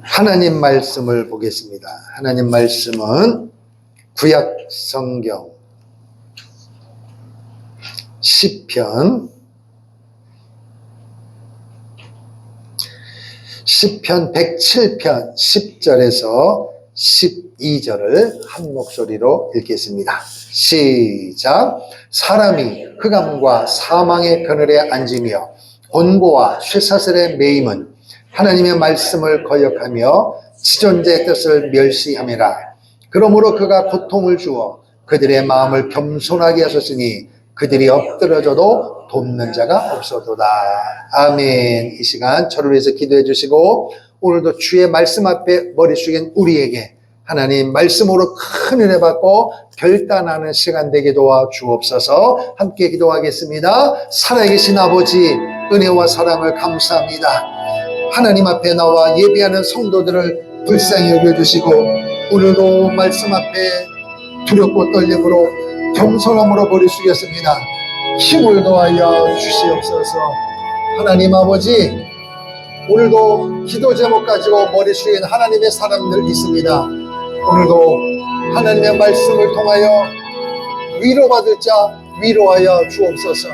하나님 말씀을 보겠습니다. 하나님 말씀은 구약 성경 시편 107편 10절에서 12절을 한 목소리로 읽겠습니다. 시작. 사람이 흑암과 사망의 그늘에 앉으며 곤고와 쇠사슬에 매임은 하나님의 말씀을 거역하며 지존자의 뜻을 멸시함이라. 그러므로 그가 고통을 주어 그들의 마음을 겸손하게 하셨으니 그들이 엎드러져도 돕는 자가 없어도다. 아멘. 이 시간 저를 위해서 기도해 주시고 오늘도 주의 말씀 앞에 머리 숙인 우리에게 하나님 말씀으로 큰 은혜 받고 결단하는 시간 되게 도와 주옵소서. 함께 기도하겠습니다. 살아계신 아버지, 은혜와 사랑을 감사합니다. 하나님 앞에 나와 예배하는 성도들을 불쌍히 여겨주시고 오늘도 말씀 앞에 두렵고 떨림으로 겸손함으로 머리 숙였습니다. 힘을 더하여 주시옵소서. 하나님 아버지, 오늘도 기도 제목 가지고 머리 숙인 하나님의 사람들 있습니다. 오늘도 하나님의 말씀을 통하여 위로받을 자 위로하여 주옵소서.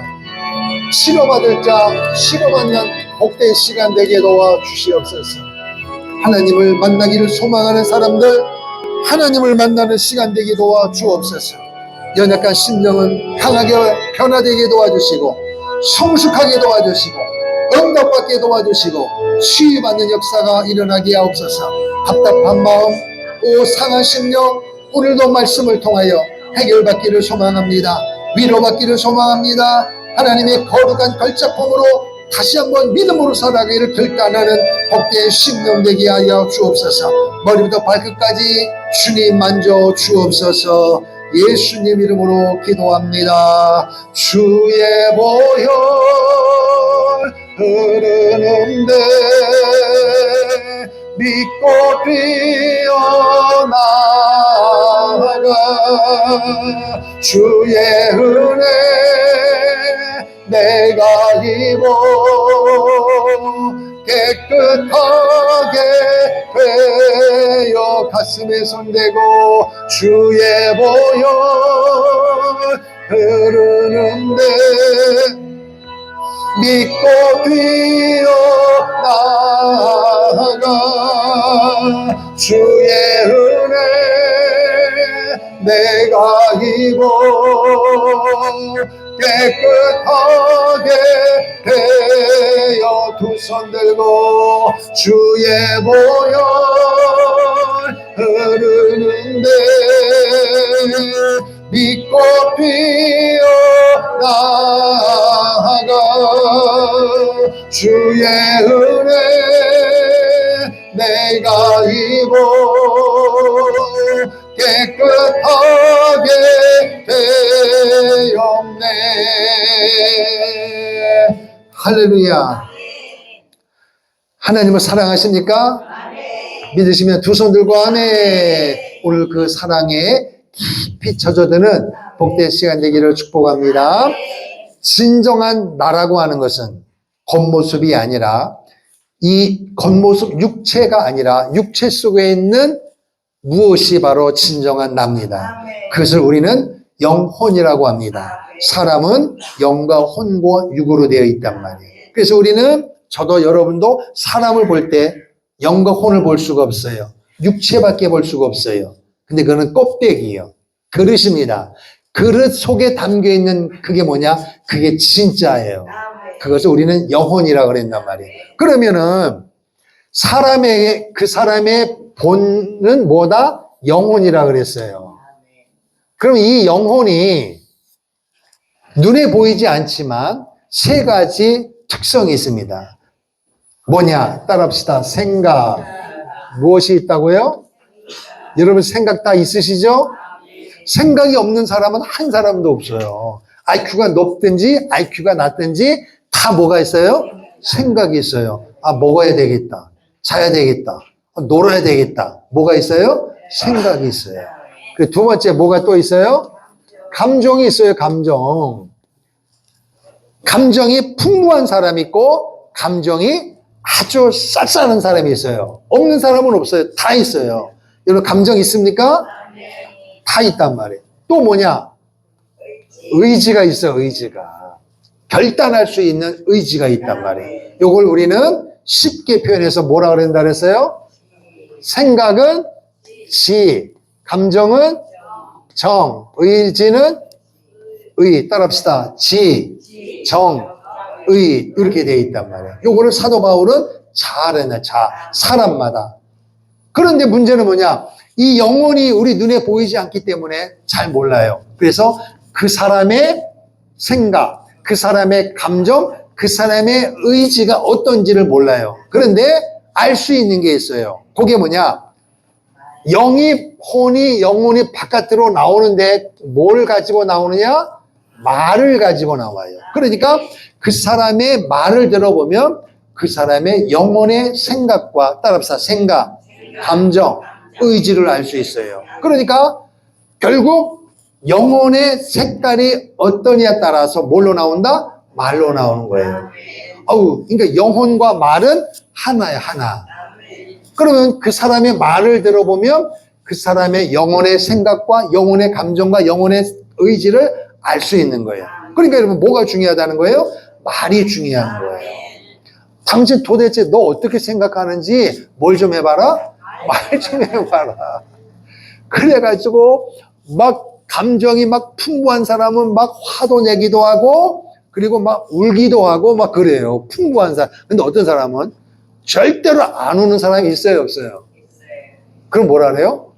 치료받을 자 치료받는 복된 시간 되게 도와 주시옵소서. 하나님을 만나기를 소망하는 사람들 하나님을 만나는 시간 되게 도와 주옵소서. 연약한 심령은 강하게 변화되게 도와주시고 성숙하게 도와주시고 응답받게 도와주시고 치유받는 역사가 일어나게 하옵소서. 답답한 마음, 상한 심령 오늘도 말씀을 통하여 해결받기를 소망합니다. 위로받기를 소망합니다. 하나님의 거룩한 걸작품으로 다시 한번 믿음으로 살아가기를 결단하는 복된 심령 되게 하여 주옵소서. 머리부터 발끝까지 주님 만져 주옵소서. 예수님 이름으로 기도합니다. 주의 보혈 흐르는데 믿고 뛰어나가 주의 은혜 내가 입어 깨끗하게 되어 가슴에 손대고 주의 보혈 흐르는데 믿고 뛰어나가 주의 은혜 내가 입어 깨끗하게 되어 두 손 들고 주의 보혈 흐르는데 믿고 뛰어나가 주의 은혜 내가 입어 깨끗하게 되었네. 할렐루야. 하나님을 사랑하십니까? 믿으시면 두 손 들고 아멘. 오늘 그 사랑에 깊이 젖어드는 복된 시간 되기를 축복합니다. 진정한 나라고 하는 것은 겉모습이 아니라 이 겉모습 육체가 아니라 육체 속에 있는 무엇이 바로 진정한 나입니다. 그것을 우리는 영혼이라고 합니다. 사람은 영과 혼과 육으로 되어 있단 말이에요. 그래서 우리는 저도 여러분도 사람을 볼 때 영과 혼을 볼 수가 없어요. 육체밖에 볼 수가 없어요. 근데 그거는 껍데기예요. 그릇입니다. 그릇 속에 담겨있는 그게 뭐냐? 그게 진짜예요. 그것을 우리는 영혼이라고 그랬단 말이에요. 그러면은 그 사람의 본은 뭐다? 영혼이라고 그랬어요. 그럼 이 영혼이 눈에 보이지 않지만 세 가지 특성이 있습니다. 뭐냐? 따라합시다. 생각. 무엇이 있다고요? 여러분 생각 다 있으시죠? 생각이 없는 사람은 한 사람도 없어요. IQ가 높든지 IQ가 낮든지 다 뭐가 있어요? 생각이 있어요. 아, 먹어야 되겠다. 자야 되겠다. 놀아야 되겠다. 뭐가 있어요? 생각이 있어요. 그 두 번째 뭐가 또 있어요? 감정이 있어요. 감정이 풍부한 사람이 있고 감정이 아주 쌀쌀한 사람이 있어요. 없는 사람은 없어요. 다 있어요. 여러분 감정 있습니까? 다 있단 말이에요. 또 뭐냐? 의지가 있어요. 의지가. 결단할 수 있는 의지가 있단 말이에요. 이걸 우리는 쉽게 표현해서 뭐라 그런다 그랬어요? 생각은 지, 감정은 정, 의지는 의. 따라합시다. 지, 정, 의. 이렇게 되어 있단 말이에요. 요거를 사도 바울은 자아래요. 자, 사람마다. 그런데 문제는 뭐냐? 이 영혼이 우리 눈에 보이지 않기 때문에 잘 몰라요. 그래서 그 사람의 생각, 그 사람의 감정, 그 사람의 의지가 어떤지를 몰라요. 그런데 알 수 있는 게 있어요. 그게 뭐냐? 영혼이 바깥으로 나오는데 뭘 가지고 나오느냐? 말을 가지고 나와요. 그러니까 그 사람의 말을 들어보면 그 사람의 영혼의 생각과 따라합시다. 생각, 감정, 의지를 알 수 있어요. 그러니까 결국 영혼의 색깔이 어떠냐에 따라서 뭘로 나온다? 말로 나오는 거예요. 그러니까 영혼과 말은 하나야, 하나. 그러면 그 사람의 말을 들어보면 그 사람의 영혼의 생각과 영혼의 감정과 영혼의 의지를 알 수 있는 거예요. 그러니까 여러분 뭐가 중요하다는 거예요? 말이 중요한 거예요. 당신 도대체 너 어떻게 생각하는지 뭘 좀 해봐라? 말 좀 해봐라. 그래가지고 막 감정이 막 풍부한 사람은 막 화도 내기도 하고 그리고 막 울기도 하고 막 그래요. 풍부한 사람. 근데 어떤 사람은 절대로 안 우는 사람이 있어요, 없어요? 그럼 뭐라 그래요?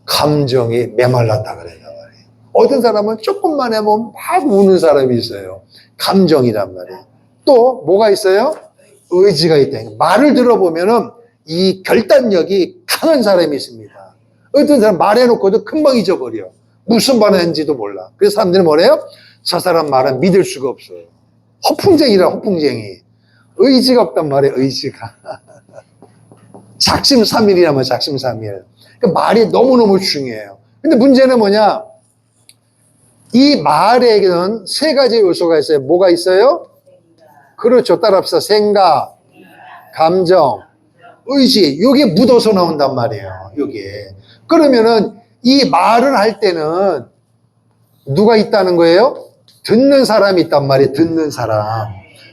감정이 메말랐다 그래요. 어떤 사람은 조금만 하면 막 우는 사람이 있어요. 감정이란 말이에요. 또 뭐가 있어요? 의지가 있다. 말을 들어보면은 이 결단력이 강한 사람이 있습니다. 어떤 사람 말해놓고도 금방 잊어버려. 무슨 말 했는지도 몰라. 그래서 사람들이 뭐래요? 저 사람 말은 믿을 수가 없어요. 허풍쟁이라 허풍쟁이. 의지가 없단 말이에요. 의지가. 작심삼일이라면 작심삼일. 그러니까 말이 너무너무 중요해요. 근데 문제는 뭐냐? 이 말에는 세 가지 요소가 있어요. 뭐가 있어요? 그렇죠. 따라합시다. 생각, 감정, 의지. 이게 묻어서 나온단 말이에요. 이게. 그러면은 이 말을 할 때는 누가 있다는 거예요? 듣는 사람이 있단 말이에요. 듣는 사람.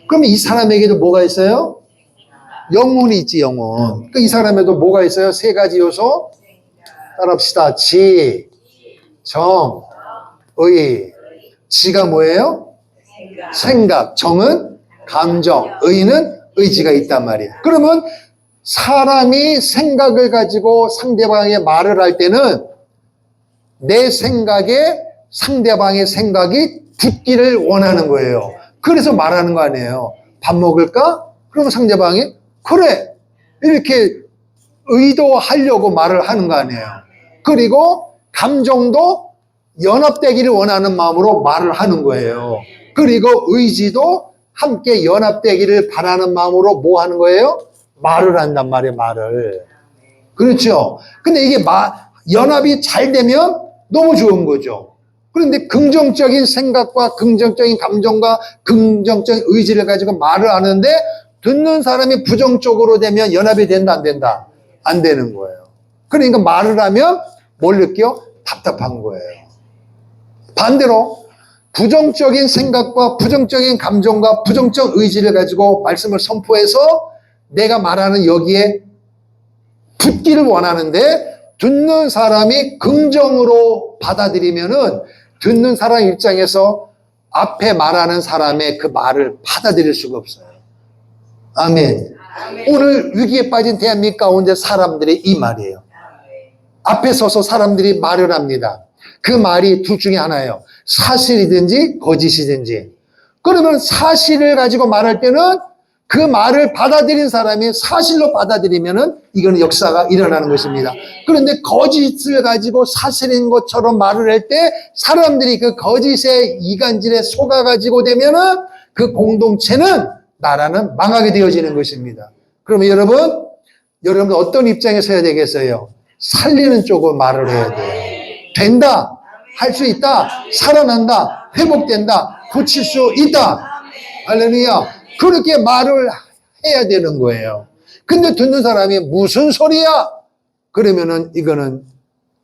그러면 이 사람에게도 뭐가 있어요? 영혼이 있지, 영혼. 그러니까 이 사람에도 뭐가 있어요? 세 가지 요소? 따라합시다. 지, 정, 의. 지가 뭐예요? 생각. 정은 감정. 의는 의지가 있단 말이에요. 그러면 사람이 생각을 가지고 상대방의 말을 할 때는 내 생각에 상대방의 생각이 붙기를 원하는 거예요. 그래서 말하는 거 아니에요. 밥 먹을까? 그러면 상대방이 그래 이렇게 의도하려고 말을 하는 거 아니에요. 그리고 감정도 연합되기를 원하는 마음으로 말을 하는 거예요. 그리고 의지도 함께 연합되기를 바라는 마음으로 뭐 하는 거예요? 말을 한단 말이에요. 말을. 그렇죠. 근데 이게 연합이 잘 되면 너무 좋은 거죠. 그런데 긍정적인 생각과 긍정적인 감정과 긍정적인 의지를 가지고 말을 하는데 듣는 사람이 부정적으로 되면 연합이 된다, 안 된다? 안 되는 거예요. 그러니까 말을 하면 뭘 느껴? 답답한 거예요. 반대로 부정적인 생각과 부정적인 감정과 부정적 의지를 가지고 말씀을 선포해서 내가 말하는 여기에 붙기를 원하는데 듣는 사람이 긍정으로 받아들이면은 듣는 사람 입장에서 앞에 말하는 사람의 그 말을 받아들일 수가 없어요. 아멘. 오늘 위기에 빠진 대한민국 가운데 사람들의 이 말이에요. 앞에 서서 사람들이 말을 합니다. 그 말이 둘 중에 하나예요. 사실이든지 거짓이든지. 그러면 사실을 가지고 말할 때는 그 말을 받아들인 사람이 사실로 받아들이면은 이거는 역사가 일어나는 것입니다. 그런데 거짓을 가지고 사실인 것처럼 말을 할 때 사람들이 그 거짓의 이간질에 속아가지고 되면은 그 공동체는 나라는 망하게 되어지는 것입니다. 그러면 여러분 어떤 입장에 서야 되겠어요? 살리는 쪽으로 말을 해야 돼요. 된다. 할 수 있다. 살아난다. 회복된다. 고칠 수 있다. 할렐루야. 그렇게 말을 해야 되는 거예요. 근데 듣는 사람이 무슨 소리야? 그러면은 이거는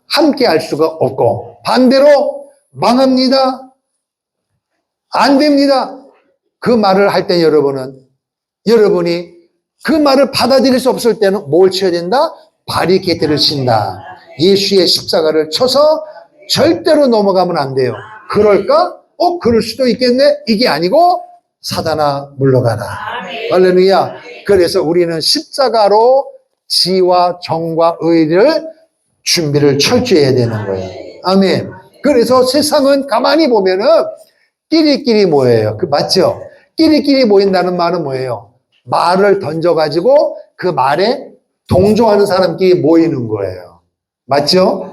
함께 할 수가 없고, 반대로 망합니다. 안 됩니다. 그 말을 할 때 여러분이 그 말을 받아들일 수 없을 때는 뭘 쳐야 된다? 바리케이트를 친다. 예수의 십자가를 쳐서 절대로 넘어가면 안 돼요. 그럴까? 그럴 수도 있겠네? 이게 아니고 사단아 물러가라. 할렐루야. 그래서 우리는 십자가로 지와 정과 의를 준비를 철저히 해야 되는 거예요. 아멘. 그래서 세상은 가만히 보면은 끼리끼리 모여요. 맞죠? 끼리끼리 모인다는 말은 뭐예요? 말을 던져가지고 그 말에 동조하는 사람끼리 모이는 거예요. 맞죠?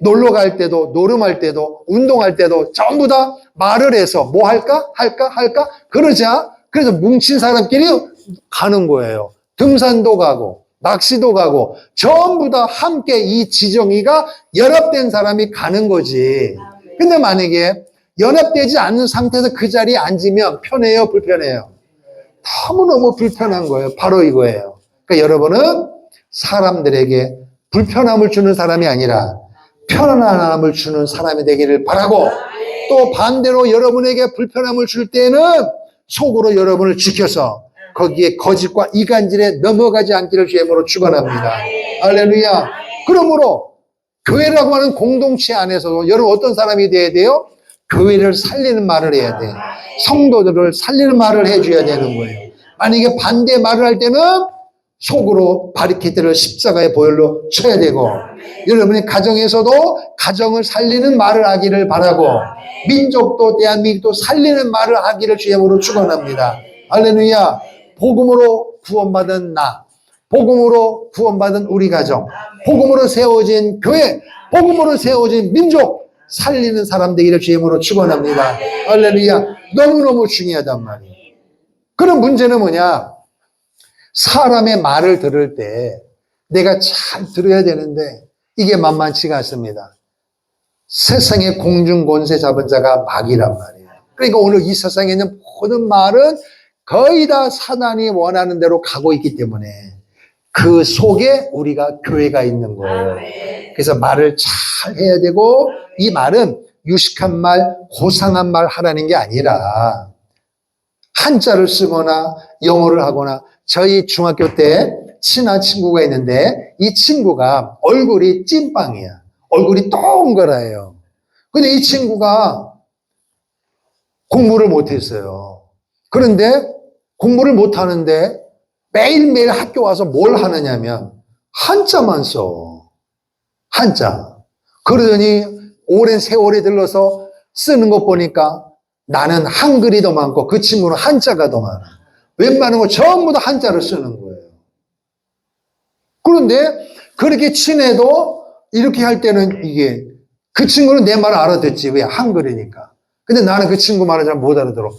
놀러 갈 때도, 노름할 때도, 운동할 때도 전부 다 말을 해서 뭐 할까? 그래서 뭉친 사람끼리 가는 거예요. 등산도 가고, 낚시도 가고, 전부 다 함께 이 지정의가 연합된 사람이 가는 거지. 근데 만약에 연합되지 않는 상태에서 그 자리에 앉으면 편해요, 불편해요? 너무너무 불편한 거예요. 바로 이거예요. 그러니까 여러분은 사람들에게 불편함을 주는 사람이 아니라 편안함을 주는 사람이 되기를 바라고, 또 반대로 여러분에게 불편함을 줄 때는 속으로 여러분을 지켜서 거기에 거짓과 이간질에 넘어가지 않기를 주님으로 축원합니다. 할렐루야. 그러므로 교회라고 하는 공동체 안에서도 여러분 어떤 사람이 돼야 돼요? 교회를 살리는 말을 해야 돼. 성도들을 살리는 말을 해줘야 되는 거예요. 만약에 반대 말을 할 때는 속으로 바리케이트를 십자가의 보혈로 쳐야 되고, 여러분이 가정에서도 가정을 살리는 말을 하기를 바라고, 민족도 대한민국도 살리는 말을 하기를 주님으로 축원합니다. 할렐루야. 복음으로 구원받은 나, 복음으로 구원받은 우리 가정, 복음으로 세워진 교회, 복음으로 세워진 민족, 살리는 사람 되기를 주님으로 축원합니다. 할렐루야. 너무너무 중요하단 말이에요. 그럼 문제는 뭐냐? 사람의 말을 들을 때 내가 잘 들어야 되는데 이게 만만치가 않습니다. 세상의 공중권세 잡은 자가 마귀란 말이에요. 그러니까 오늘 이 세상에 있는 모든 말은 거의 다 사단이 원하는 대로 가고 있기 때문에 그 속에 우리가 교회가 있는 거예요. 그래서 말을 잘 해야 되고, 이 말은 유식한 말, 고상한 말 하라는 게 아니라 한자를 쓰거나 영어를 하거나, 저희 중학교 때 친한 친구가 있는데 이 친구가 얼굴이 찐빵이야. 얼굴이 동그라요. 근데 이 친구가 공부를 못했어요. 그런데 공부를 못하는데 매일매일 학교 와서 뭘 하느냐면 한자만 써. 한자. 그러더니 오랜 세월이 들러서 쓰는 것 보니까 나는 한글이 더 많고 그 친구는 한자가 더 많아. 웬만한 거 전부 다 한자를 쓰는 거예요. 그런데 그렇게 친해도 이렇게 할 때는 이게, 그 친구는 내 말을 알아듣지. 왜? 한글이니까. 근데 나는 그 친구 말을 잘 못 알아들어.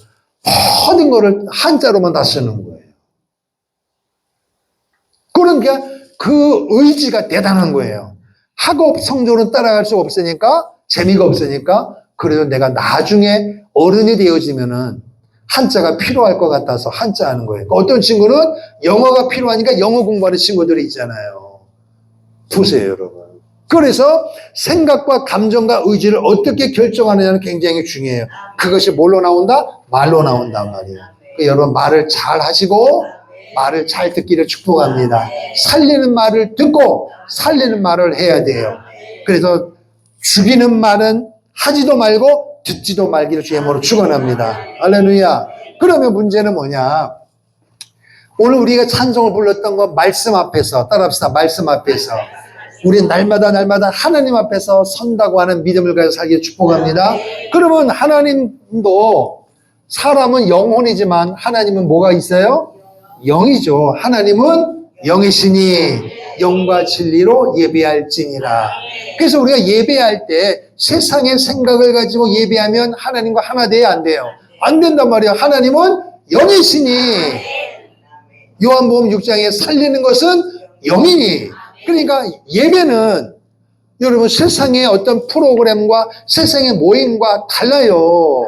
모든 거를 한자로만 다 쓰는 거예요. 그러니까 그 의지가 대단한 거예요. 학업 성적은 따라갈 수 없으니까, 재미가 없으니까, 그래도 내가 나중에 어른이 되어지면은 한자가 필요할 것 같아서 한자 하는 거예요. 어떤 친구는 영어가 필요하니까 영어 공부하는 친구들이 있잖아요. 보세요, 여러분. 그래서 생각과 감정과 의지를 어떻게 결정하느냐는 굉장히 중요해요. 그것이 뭘로 나온다? 말로 나온단 말이에요. 그러니까 여러분 말을 잘 하시고 말을 잘 듣기를 축복합니다. 살리는 말을 듣고 살리는 말을 해야 돼요. 그래서 죽이는 말은 하지도 말고 듣지도 말기를 주님으로 축원합니다. 할렐루야. 그러면 문제는 뭐냐? 오늘 우리가 찬송을 불렀던 건 말씀 앞에서, 따라합시다. 말씀 앞에서 우리 날마다 하나님 앞에서 선다고 하는 믿음을 가져 살기를 축복합니다. 그러면 하나님도, 사람은 영혼이지만 하나님은 뭐가 있어요? 영이죠. 하나님은 영이시니 영과 진리로 예배할지니라. 그래서 우리가 예배할 때 세상의 생각을 가지고 예배하면 하나님과 하나 돼야 안 돼요. 안 된단 말이에요. 하나님은 영이시니, 요한복음 6장에 살리는 것은 영이니. 그러니까 예배는 여러분 세상의 어떤 프로그램과 세상의 모임과 달라요.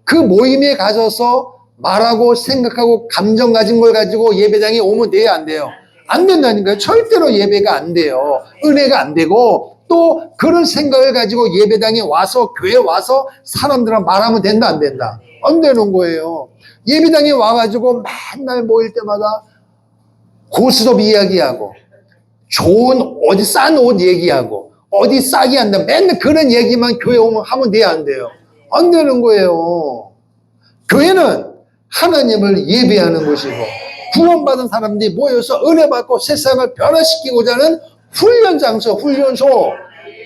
그 모임에 가셔서 말하고 생각하고 감정 가진 걸 가지고 예배당에 오면 돼요, 안 돼요? 안 된다니까요. 절대로 예배가 안 돼요. 은혜가 안 되고, 또 그런 생각을 가지고 예배당에 와서, 교회에 와서 사람들랑 말하면 된다, 안 된다? 안 되는 거예요. 예배당에 와가지고 맨날 모일 때마다 고스톱 이야기하고, 좋은 어디 싼 옷 얘기하고, 어디 싸게 한다, 맨날 그런 얘기만 교회 오면 하면 돼요, 안 돼요? 안 되는 거예요. 교회는 하나님을 예배하는 곳이고, 구원받은 사람들이 모여서 은혜 받고 세상을 변화시키고자 하는 훈련 장소, 훈련소,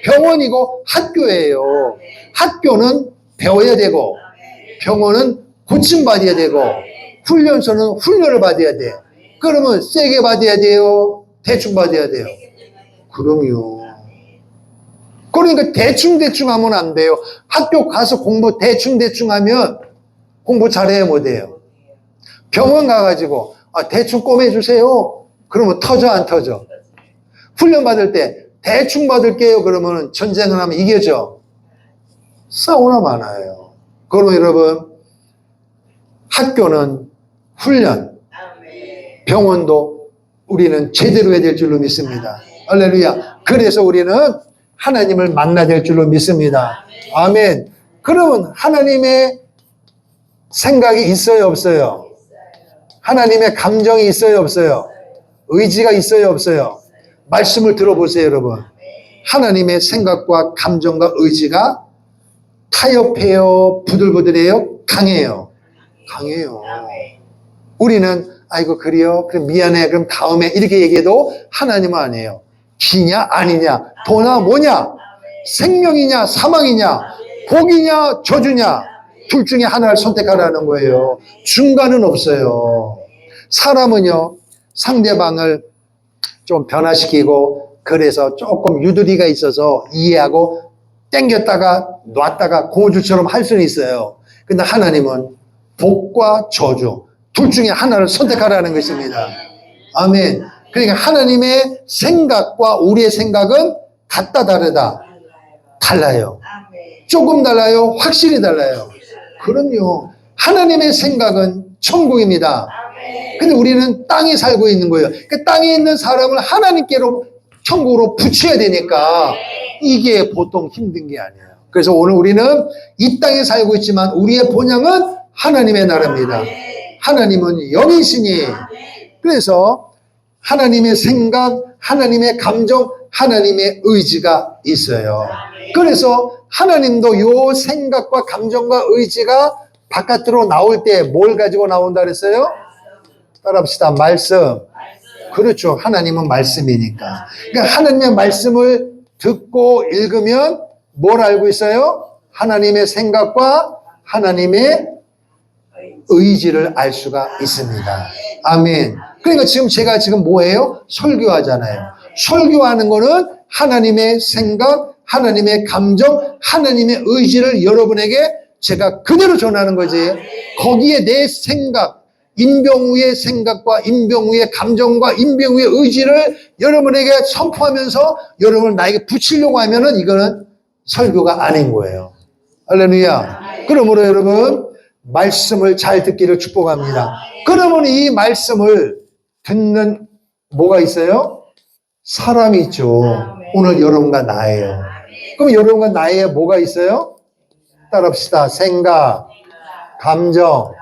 병원이고 학교예요. 학교는 배워야 되고, 병원은 고침받아야 되고, 훈련소는 훈련을 받아야 돼. 그러면 세게 받아야 돼요? 대충 받아야 돼요? 그럼요. 그러니까 대충 하면 안 돼요. 학교 가서 공부 대충 하면 공부 잘해야 못해요. 병원 가가지고 대충 꼬매주세요. 그러면 터져 안 터져? 훈련 받을 때 대충 받을게요. 그러면 전쟁을 하면 이겨져? 싸우나 많아요. 그러면 여러분, 학교는 훈련, 병원도 우리는 제대로 해야 될 줄로 믿습니다. 할렐루야. 그래서 우리는 하나님을 만나야 될 줄로 믿습니다. 아멘. 그러면 하나님의 생각이 있어요, 없어요? 하나님의 감정이 있어요, 없어요? 의지가 있어요, 없어요? 말씀을 들어보세요, 여러분. 하나님의 생각과 감정과 의지가 타협해요, 부들부들해요, 강해요? 강해요. 우리는 아이고 그래요? 그럼 미안해. 그럼 다음에 이렇게 얘기해도 하나님은 아니에요. 기냐 아니냐, 도나 뭐냐, 생명이냐 사망이냐, 복이냐 저주냐, 둘 중에 하나를 선택하라는 거예요. 중간은 없어요. 사람은요, 상대방을 좀 변화시키고 그래서 조금 유도리가 있어서 이해하고 땡겼다가 놨다가 고무줄처럼 할 수는 있어요. 근데 하나님은 복과 저주 둘 중에 하나를 선택하라는 것입니다. 아멘. 그러니까 하나님의 생각과 우리의 생각은 같다 다르다? 달라요. 조금 달라요? 확실히 달라요. 그럼요. 하나님의 생각은 천국입니다. 근데 우리는 땅에 살고 있는 거예요. 그 땅에 있는 사람을 하나님께로 천국으로 붙여야 되니까 이게 보통 힘든 게 아니에요. 그래서 오늘 우리는 이 땅에 살고 있지만 우리의 본향은 하나님의 나라입니다. 하나님은 영이시니, 그래서 하나님의 생각, 하나님의 감정, 하나님의 의지가 있어요. 그래서 하나님도 요 생각과 감정과 의지가 바깥으로 나올 때 뭘 가지고 나온다 그랬어요? 따라합시다. 말씀. 그렇죠. 하나님은 말씀이니까. 그러니까 하나님의 말씀을 듣고 읽으면 뭘 알고 있어요? 하나님의 생각과 하나님의 의지를 알 수가 있습니다. 아멘. 그러니까 제가 지금 뭐예요? 설교하잖아요. 설교하는 거는 하나님의 생각, 하나님의 감정, 하나님의 의지를 여러분에게 제가 그대로 전하는 거지. 거기에 내 생각, 임병우의 생각과 임병우의 감정과 임병우의 의지를 여러분에게 선포하면서 여러분을 나에게 붙이려고 하면은 이거는 설교가 아닌 거예요. 할렐루야. 그러므로 여러분, 말씀을 잘 듣기를 축복합니다. 그러면 이 말씀을 듣는 뭐가 있어요? 사람이 있죠. 오늘 여러분과 나예요. 그럼 여러분과 나에 뭐가 있어요? 따라합시다. 생각, 감정,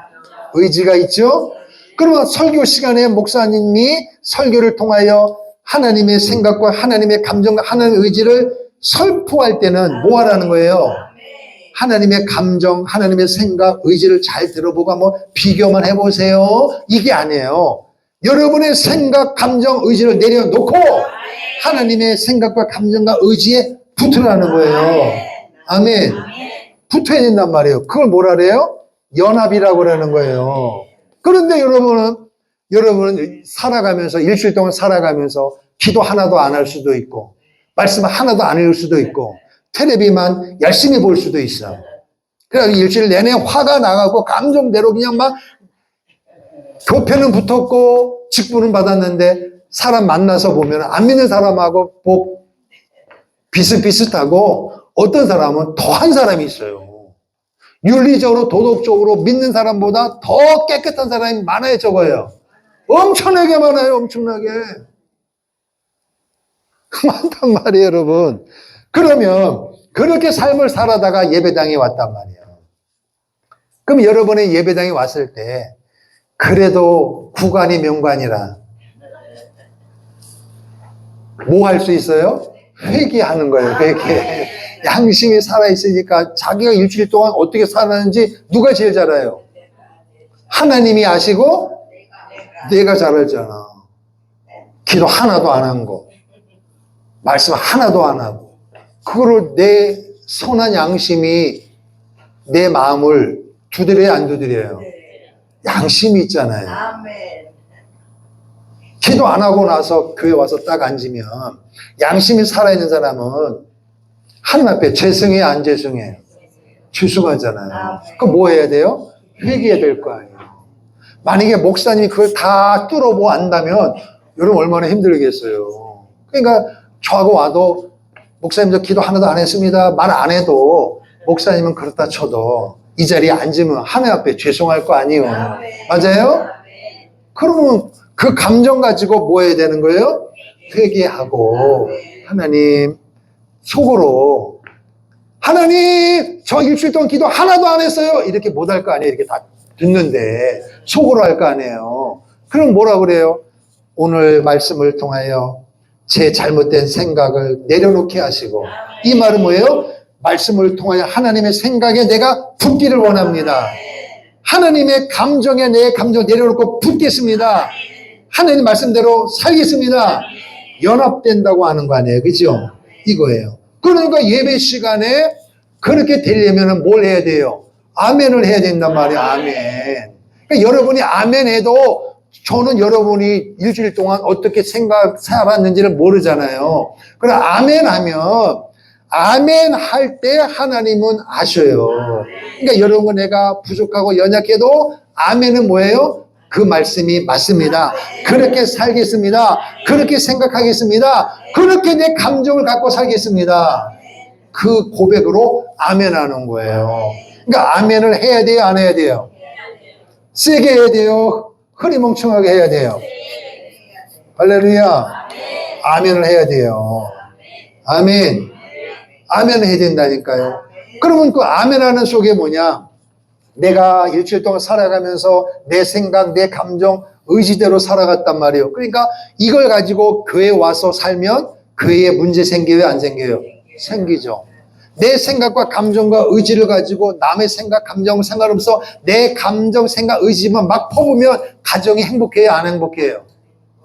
의지가 있죠? 그러면 설교 시간에 목사님이 설교를 통하여 하나님의 생각과 하나님의 감정과 하나님의 의지를 설포할 때는 뭐 하라는 거예요? 하나님의 감정, 하나님의 생각, 의지를 잘 들어보고 한번 비교만 해보세요. 이게 아니에요. 여러분의 생각, 감정, 의지를 내려놓고 하나님의 생각과 감정과 의지에 붙으라는 거예요. 아멘. 붙어야 된단 말이에요. 그걸 뭐라 그래요? 연합이라고 그러는 거예요. 그런데 여러분은 살아가면서, 일주일 동안 살아가면서 기도 하나도 안 할 수도 있고, 말씀 하나도 안 읽을 수도 있고, 텔레비만 열심히 볼 수도 있어. 그래서 일주일 내내 화가 나가고 감정대로 그냥 막 교편은 붙었고 직분은 받았는데 사람 만나서 보면 안 믿는 사람하고 비슷비슷하고 어떤 사람은 더한 사람이 있어요. 윤리적으로 도덕적으로 믿는 사람보다 더 깨끗한 사람이 많아요, 적어요? 엄청나게 많아요, 엄청나게. 많단 말이에요, 여러분. 그러면 그렇게 삶을 살아다가 예배당에 왔단 말이에요. 그럼 여러분의 예배당에 왔을 때 그래도 구간이 명관이라 뭐 할 수 있어요? 회개하는 거예요, 회개. 양심이 살아있으니까 자기가 일주일 동안 어떻게 살았는지 누가 제일 잘 알아요? 하나님이 아시고 내가 잘 알잖아. 기도 하나도 안 한 거. 말씀 하나도 안 하고. 그거를 내 선한 양심이 내 마음을 두드려요, 안 두드려요? 양심이 있잖아요. 기도 안 하고 나서 교회 와서 딱 앉으면 양심이 살아있는 사람은 하나님 앞에 죄송해요, 안 죄송해요? 죄송하잖아요. 그럼 뭐 해야 돼요? 회개해야 될 거 아니에요. 만약에 목사님이 그걸 다 뚫어보고 안다면 여러분 얼마나 힘들겠어요. 그러니까 저하고 와도 목사님 저 기도 하나도 안 했습니다. 말 안 해도 목사님은 그렇다 쳐도 이 자리에 앉으면 하나님 앞에 죄송할 거 아니에요. 맞아요? 그러면 그 감정 가지고 뭐 해야 되는 거예요? 회개하고 하나님 속으로 하나님 저 일주일 동안 기도 하나도 안 했어요. 이렇게 못 할 거 아니에요. 이렇게 다 듣는데 속으로 할 거 아니에요. 그럼 뭐라 그래요? 오늘 말씀을 통하여 제 잘못된 생각을 내려놓게 하시고 이 말은 뭐예요? 말씀을 통하여 하나님의 생각에 내가 붙기를 원합니다. 하나님의 감정에 내 감정 내려놓고 붙겠습니다. 하나님 말씀대로 살겠습니다. 연합된다고 하는 거 아니에요. 그죠? 이거예요. 그러니까 예배 시간에 그렇게 되려면 뭘 해야 돼요? 아멘을 해야 된단 말이에요. 아멘. 그러니까 여러분이 아멘 해도 저는 여러분이 일주일 동안 어떻게 살았는지를 모르잖아요. 그럼 아멘 하면 아멘 할 때 하나님은 아셔요. 그러니까 여러분 내가 부족하고 연약해도 아멘은 뭐예요? 그 말씀이 맞습니다. 그렇게 살겠습니다. 그렇게 생각하겠습니다. 그렇게 내 감정을 갖고 살겠습니다. 그 고백으로 아멘하는 거예요. 그러니까 아멘을 해야 돼요, 안 해야 돼요? 세게 해야 돼요? 흐리멍청하게 해야 돼요? 할렐루야. 아멘을 해야 돼요. 아멘. 아멘을 해야 된다니까요. 그러면 그 아멘하는 속에 뭐냐? 내가 일주일 동안 살아가면서 내 생각, 내 감정, 의지대로 살아갔단 말이에요. 그러니까 이걸 가지고 교회에 와서 살면 교회에 문제 생겨요, 안 생겨요? 생기죠. 내 생각과 감정과 의지를 가지고 남의 생각, 감정 상관없어 내 감정, 생각, 의지만 막 퍼부으면 가정이 행복해요, 안 행복해요?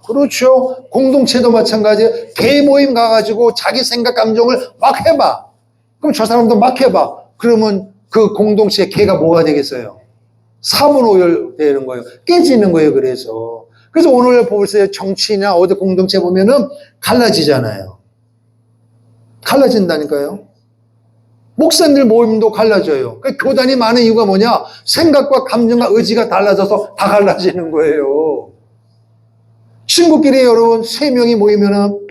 그렇죠. 공동체도 마찬가지예요. 개 모임 가가지고 자기 생각, 감정을 막 해봐. 그럼 저 사람도 막 해봐. 그러면 그 공동체 개가 뭐가 되겠어요? 사문오열되는 거예요. 깨지는 거예요, 그래서. 그래서 오늘 보세요. 정치나 어디 공동체 보면은 갈라지잖아요. 갈라진다니까요. 목사님들 모임도 갈라져요. 그러니까 교단이 많은 이유가 뭐냐? 생각과 감정과 의지가 달라져서 다 갈라지는 거예요. 친구끼리 여러분 3명이 모이면은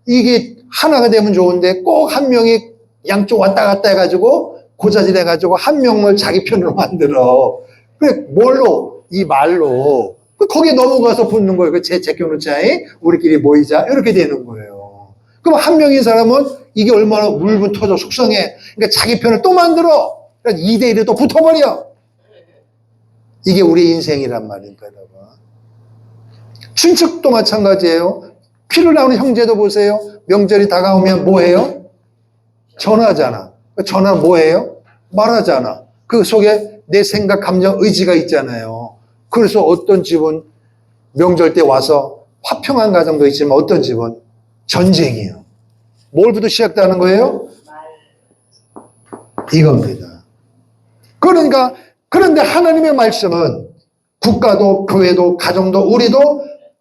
이게 하나가 되면 좋은데 꼭 한 명이 양쪽 왔다 갔다 해가지고 고자질 해가지고 한 명을 자기 편으로 만들어. 그래 뭘로? 이 말로. 거기에 넘어가서 붙는 거예요. 제껴놓자에 우리끼리 모이자 이렇게 되는 거예요. 그럼 한 명인 사람은 이게 얼마나 물분 터져 속상해. 그러니까 자기 편을 또 만들어. 그러니까 2대1에 또 붙어버려. 이게 우리 인생이란 말입니다, 여러분. 친척도 마찬가지예요. 피를 나오는 형제도 보세요. 명절이 다가오면 뭐 해요? 전화하잖아. 전화는 뭐 해요? 말하잖아. 그 속에 내 생각, 감정, 의지가 있잖아요. 그래서 어떤 집은 명절 때 와서 화평한 가정도 있지만 어떤 집은 전쟁이에요. 뭘부터 시작되는 거예요? 이겁니다. 그러니까 그런데 하나님의 말씀은 국가도 교회도 가정도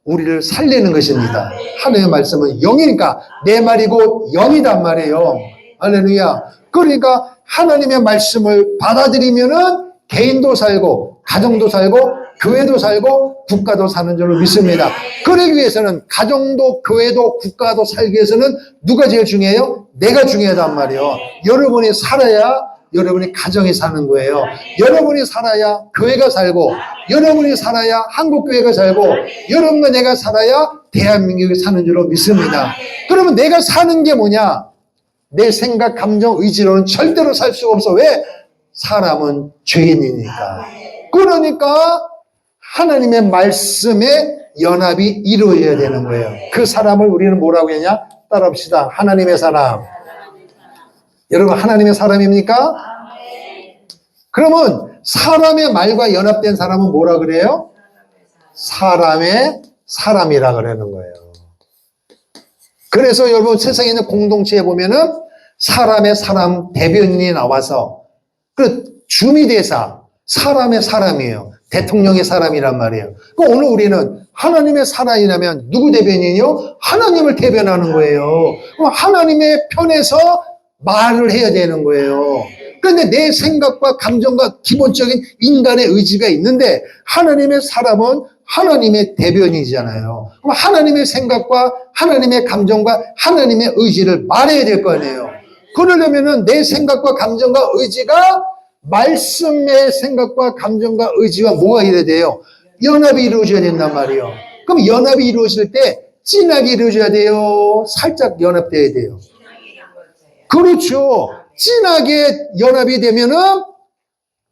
우리를 살리는 것입니다. 하나님의 말씀은 영이니까 내 말이고 영이단 말이에요. 할렐루야. 그러니까 하나님의 말씀을 받아들이면은 개인도 살고 가정도 살고 교회도 살고 국가도 사는 줄로 믿습니다. 그러기 위해서는 가정도 교회도 국가도 살기 위해서는 누가 제일 중요해요? 내가 중요하단 말이에요. 여러분이 살아야 여러분이 가정이 사는 거예요. 여러분이 살아야 교회가 살고, 여러분이 살아야 한국교회가 살고, 여러분과 내가 살아야 대한민국이 사는 줄로 믿습니다. 그러면 내가 사는 게 뭐냐? 내 생각, 감정, 의지로는 절대로 살 수가 없어. 왜? 사람은 죄인이니까. 그러니까 하나님의 말씀에 연합이 이루어져야 되는 거예요. 그 사람을 우리는 뭐라고 했냐? 따라합시다. 하나님의 사람. 여러분, 하나님의 사람입니까? 그러면 사람의 말과 연합된 사람은 뭐라 그래요? 사람의 사람이라 그러는 거예요. 그래서 여러분, 세상에 있는 공동체에 보면은 사람의 사람 대변인이 나와서 그 주미대사, 사람의 사람이에요. 대통령의 사람이란 말이에요. 그럼 오늘 우리는 하나님의 사람이라면 누구 대변인이요? 하나님을 대변하는 거예요. 그럼 하나님의 편에서 말을 해야 되는 거예요. 그런데 내 생각과 감정과 기본적인 인간의 의지가 있는데 하나님의 사람은 하나님의 대변이잖아요. 그럼 하나님의 생각과 하나님의 감정과 하나님의 의지를 말해야 될 거 아니에요. 그러려면은 내 생각과 감정과 의지가 말씀의 생각과 감정과 의지와 뭐가 이래야 돼요? 연합이 이루어져야 된단 말이에요. 그럼 연합이 이루어질 때 진하게 이루어져야 돼요? 살짝 연합돼야 돼요? 그렇죠. 진하게 연합이 되면은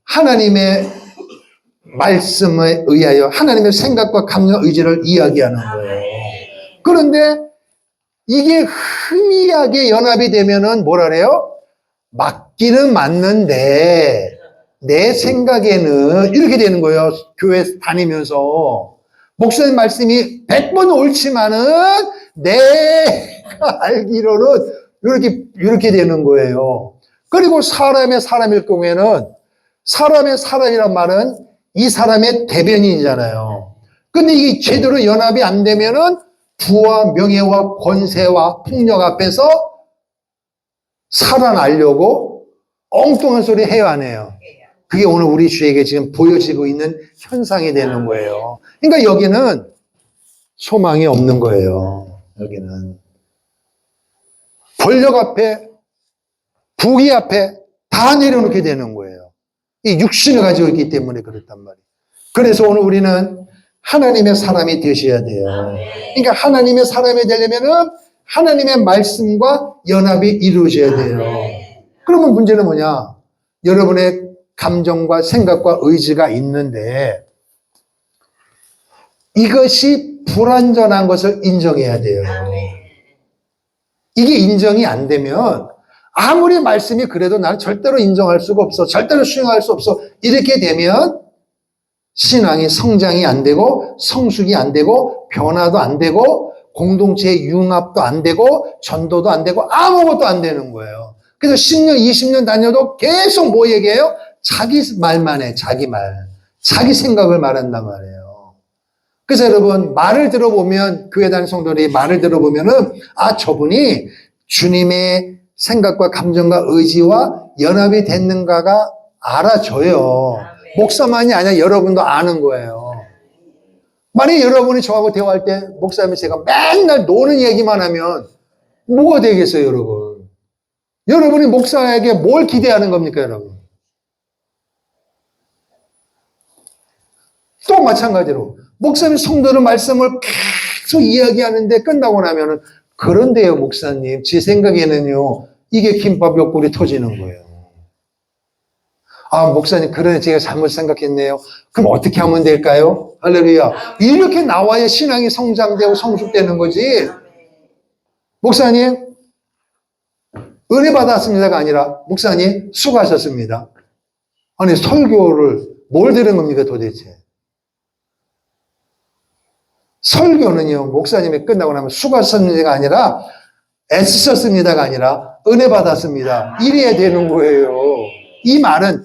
하나님의 말씀에 의하여 하나님의 생각과 감정, 의지를 이야기하는 거예요. 그런데 이게 희미하게 연합이 되면은 뭐라 그래요? 맞기는 맞는데 내 생각에는 이렇게 되는 거예요. 교회 다니면서 목사님 말씀이 100번 옳지만은 내가 알기로는 이렇게 되는 거예요. 그리고 사람의 사람일 경우에는 사람의 사람이란 말은 이 사람의 대변인이잖아요. 근데 이게 제대로 연합이 안 되면은 부와 명예와 권세와 폭력 앞에서 살아나려고 엉뚱한 소리 해요, 안 해요? 그게 오늘 우리 주에게 지금 보여지고 있는 현상이 되는 거예요. 그러니까 여기는 소망이 없는 거예요. 여기는 권력 앞에, 부귀 앞에 다 내려놓게 되는 거예요. 이 육신을 가지고 있기 때문에 그렇단 말이에요. 그래서 오늘 우리는 하나님의 사람이 되셔야 돼요. 그러니까 하나님의 사람이 되려면은 하나님의 말씀과 연합이 이루어져야 돼요. 그러면 문제는 뭐냐? 여러분의 감정과 생각과 의지가 있는데 이것이 불완전한 것을 인정해야 돼요. 이게 인정이 안 되면 아무리 말씀이 그래도 나는 절대로 인정할 수가 없어. 절대로 수용할 수 없어. 이렇게 되면 신앙이 성장이 안 되고 성숙이 안 되고 변화도 안 되고 공동체의 융합도 안 되고 전도도 안 되고 아무것도 안 되는 거예요. 그래서 10년, 20년 다녀도 계속 뭐 얘기해요? 자기 말만 해. 자기 말. 자기 생각을 말한단 말이에요. 그래서 여러분 말을 들어보면 교회 다니는 성도들이 말을 들어보면은 아 저분이 주님의 생각과 감정과 의지와 연합이 됐는가가 알아져요. 목사만이 아니라 여러분도 아는 거예요. 만약에 여러분이 저하고 대화할 때 목사님이 제가 맨날 노는 얘기만 하면 뭐가 되겠어요, 여러분? 여러분이 목사에게 뭘 기대하는 겁니까, 여러분? 또 마찬가지로 목사님 성도들 말씀을 계속 이야기하는데 끝나고 나면은 그런데요, 목사님. 제 생각에는요, 이게 김밥 옆구리 터지는 거예요. 아, 목사님, 그러네. 제가 잘못 생각했네요. 그럼 어떻게 하면 될까요? 할렐루야. 이렇게 나와야 신앙이 성장되고 성숙되는 거지. 목사님, 은혜 받았습니다가 아니라, 목사님, 수고하셨습니다. 아니, 설교를 뭘 들은 겁니까, 도대체? 설교는요, 목사님이 끝나고 나면 수고하셨습니다가 아니라, 애쓰셨습니다가 아니라, 은혜 받았습니다. 이래야 되는 거예요. 이 말은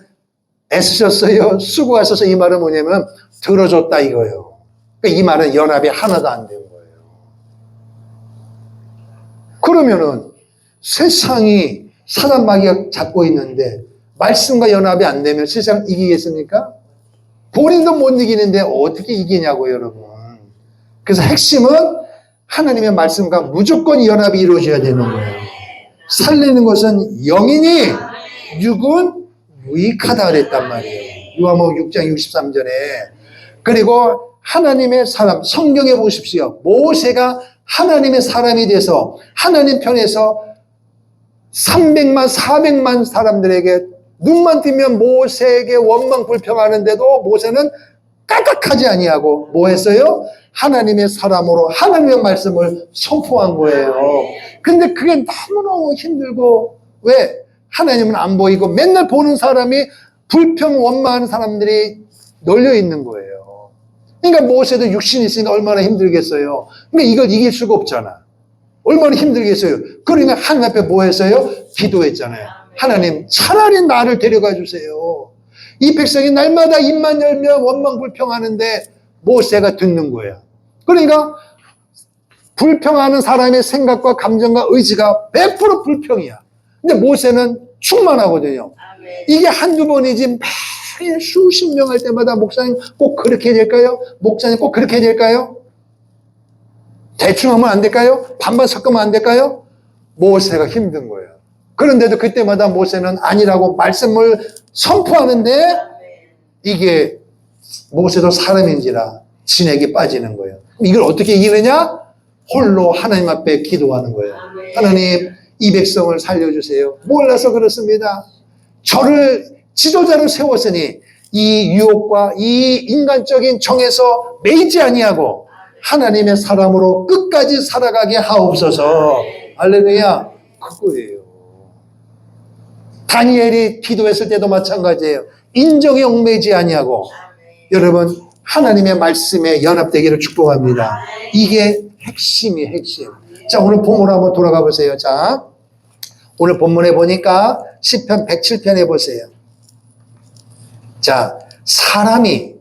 애쓰셨어요, 수고하셔서 이 말은 뭐냐면, 들어줬다 이거예요. 그러니까 이 말은 연합이 하나도 안 된 거예요. 그러면은, 세상이 사단 마귀가 잡고 있는데, 말씀과 연합이 안 되면 세상 이기겠습니까? 본인도 못 이기는데 어떻게 이기냐고, 여러분. 그래서 핵심은 하나님의 말씀과 무조건 연합이 이루어져야 되는 거예요. 살리는 것은 영이니 육은 유익하다 그랬단 말이에요. 요한복음 6장 63절에. 그리고 하나님의 사람, 성경에 보십시오. 모세가 하나님의 사람이 돼서 하나님 편에서 300만, 400만 사람들에게 눈만 뜨면 모세에게 원망 불평하는데도 모세는 까딱하지 아니하고 뭐 했어요? 하나님의 사람으로 하나님의 말씀을 선포한 거예요. 근데 그게 너무너무 힘들고, 왜? 하나님은 안 보이고 맨날 보는 사람이 불평 원망하는 사람들이 널려 있는 거예요. 그러니까 모세도 육신이 있으니까 얼마나 힘들겠어요. 그러니까 이걸 이길 수가 없잖아. 얼마나 힘들겠어요. 그러니까 하나님 앞에 뭐 했어요? 기도했잖아요. 하나님, 차라리 나를 데려가 주세요. 이 백성이 날마다 입만 열면 원망 불평하는데 모세가 듣는 거예요. 그러니까 불평하는 사람의 생각과 감정과 의지가 100% 불평이야. 근데 모세는 충만하거든요. 이게 한두 번이지 매일 수십 명 할 때마다 목사님 꼭 그렇게 될까요? 목사님 꼭 그렇게 될까요? 대충 하면 안 될까요? 반반 섞으면 안 될까요? 모세가 힘든 거예요. 그런데도 그때마다 모세는 아니라고 말씀을 선포하는데 이게 모세도 사람인지라 진액이 빠지는 거예요. 이걸 어떻게 이기느냐? 홀로 하나님 앞에 기도하는 거예요. 하나님, 이 백성을 살려주세요. 몰라서 그렇습니다. 저를 지도자로 세웠으니 이 유혹과 이 인간적인 정에서 매이지 아니하고 하나님의 사람으로 끝까지 살아가게 하옵소서. 할렐루야. 그거예요. 다니엘이 기도했을 때도 마찬가지예요. 인정에 얽매이지 아니하고. 여러분, 하나님의 말씀에 연합되기를 축복합니다. 이게 핵심이 핵심. 자, 오늘 본문으로 한번 돌아가 보세요. 자, 오늘 본문에 보니까 시편 107편에 보세요. 자, 사람이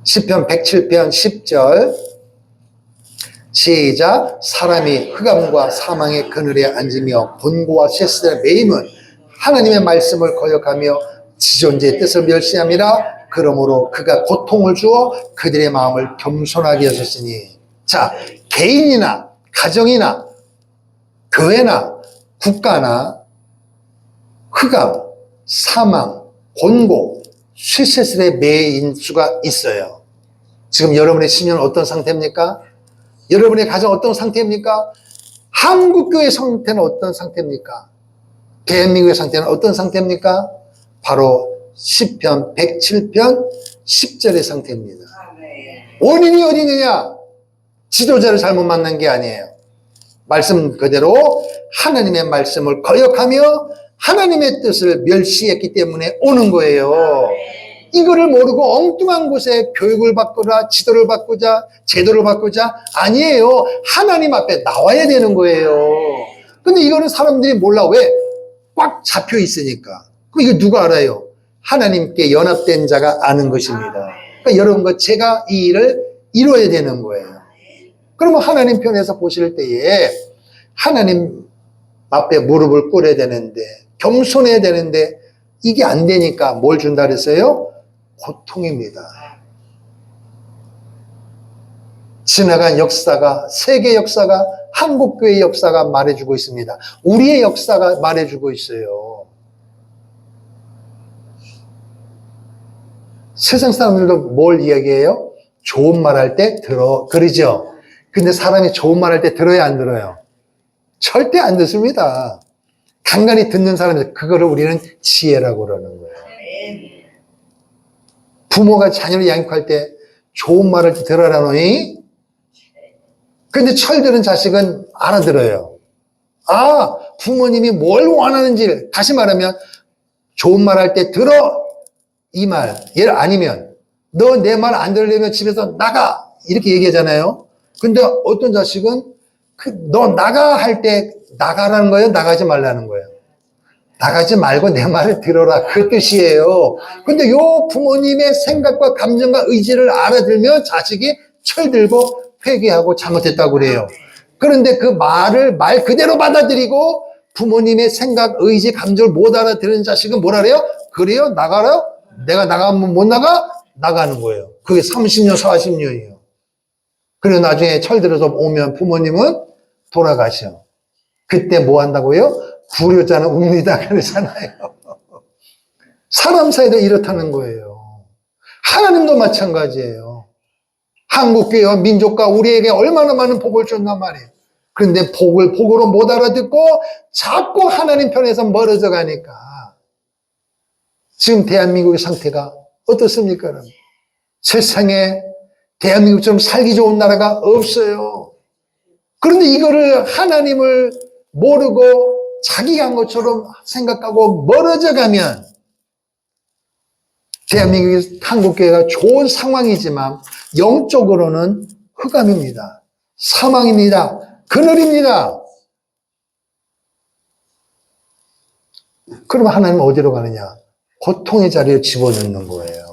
시편 107편 10절 시작. 사람이 흑암과 사망의 그늘에 앉으며 곤고와 쇠슬에 매임은 하나님의 말씀을 거역하며 지존재의 뜻을 멸시함이라. 그러므로 그가 고통을 주어 그들의 마음을 겸손하게 하셨으니. 자, 개인이나 가정이나 교회나 국가나 흑암, 사망, 곤고, 쇠쇠슬에 매인 수가 있어요. 지금 여러분의 심령은 어떤 상태입니까? 여러분의 가정 어떤 상태입니까? 한국교회 상태는 어떤 상태입니까? 대한민국의 상태는 어떤 상태입니까? 바로 시편 107편 10절의 상태입니다. 원인이 어디 있느냐? 지도자를 잘못 만난 게 아니에요. 말씀 그대로 하나님의 말씀을 거역하며 하나님의 뜻을 멸시했기 때문에 오는 거예요. 이거를 모르고 엉뚱한 곳에 교육을 바꾸자, 지도를 바꾸자, 제도를 바꾸자 아니에요. 하나님 앞에 나와야 되는 거예요. 근데 이거는 사람들이 몰라. 왜? 꽉 잡혀 있으니까. 그럼 이거 누가 알아요? 하나님께 연합된 자가 아는 것입니다. 그러니까 여러분과 제가 이 일을 이뤄야 되는 거예요. 그러면 하나님 편에서 보실 때에 하나님 앞에 무릎을 꿇어야 되는데, 겸손해야 되는데 이게 안 되니까 뭘 준다 그랬어요? 고통입니다. 지나간 역사가, 세계 역사가, 한국교회 역사가 말해주고 있습니다. 우리의 역사가 말해주고 있어요. 세상 사람들도 뭘 이야기해요? 좋은 말 할 때 들어, 그러죠? 근데 사람이 좋은 말 할 때 들어야 안 들어요? 절대 안 듣습니다. 간간히 듣는 사람이, 그거를 우리는 지혜라고 그러는 거예요. 부모가 자녀를 양육할 때 좋은 말을 들어라노니, 근데 철들은 자식은 알아들어요. 아, 부모님이 뭘 원하는지를, 다시 말하면 좋은 말 할 때 들어, 이 말. 예를 아니면 너 내 말 안 들으려면 집에서 나가, 이렇게 얘기하잖아요. 근데 어떤 자식은 너 나가 할 때 나가라는 거예요? 나가지 말라는 거예요? 나가지 말고 내 말을 들어라, 그 뜻이에요. 근데 요 부모님의 생각과 감정과 의지를 알아들면 자식이 철들고 회개하고 잘못했다고 그래요. 그런데 그 말을 말 그대로 받아들이고 부모님의 생각, 의지, 감정을 못 알아들은 자식은 뭐라 그래요? 그래요? 나가라? 내가 나가면 못 나가? 나가는 거예요. 그게 30년, 40년이에요. 그리고 나중에 철들어서 오면 부모님은 돌아가셔. 그때 뭐 한다고요? 불효자는 웁니다 그러잖아요. 사람 사이도 이렇다는 거예요. 하나님도 마찬가지예요. 한국교회와 민족과 우리에게 얼마나 많은 복을 줬단 말이에요. 그런데 복을 복으로 못 알아듣고 자꾸 하나님 편에서 멀어져 가니까 지금 대한민국의 상태가 어떻습니까? 여러분? 세상에 대한민국처럼 살기 좋은 나라가 없어요. 그런데 이거를 하나님을 모르고 자기가 한 것처럼 생각하고 멀어져 가면 대한민국의 한국교회가 좋은 상황이지만 영적으로는 흑암입니다. 사망입니다. 그늘입니다. 그러면 하나님은 어디로 가느냐? 고통의 자리에 집어넣는 거예요.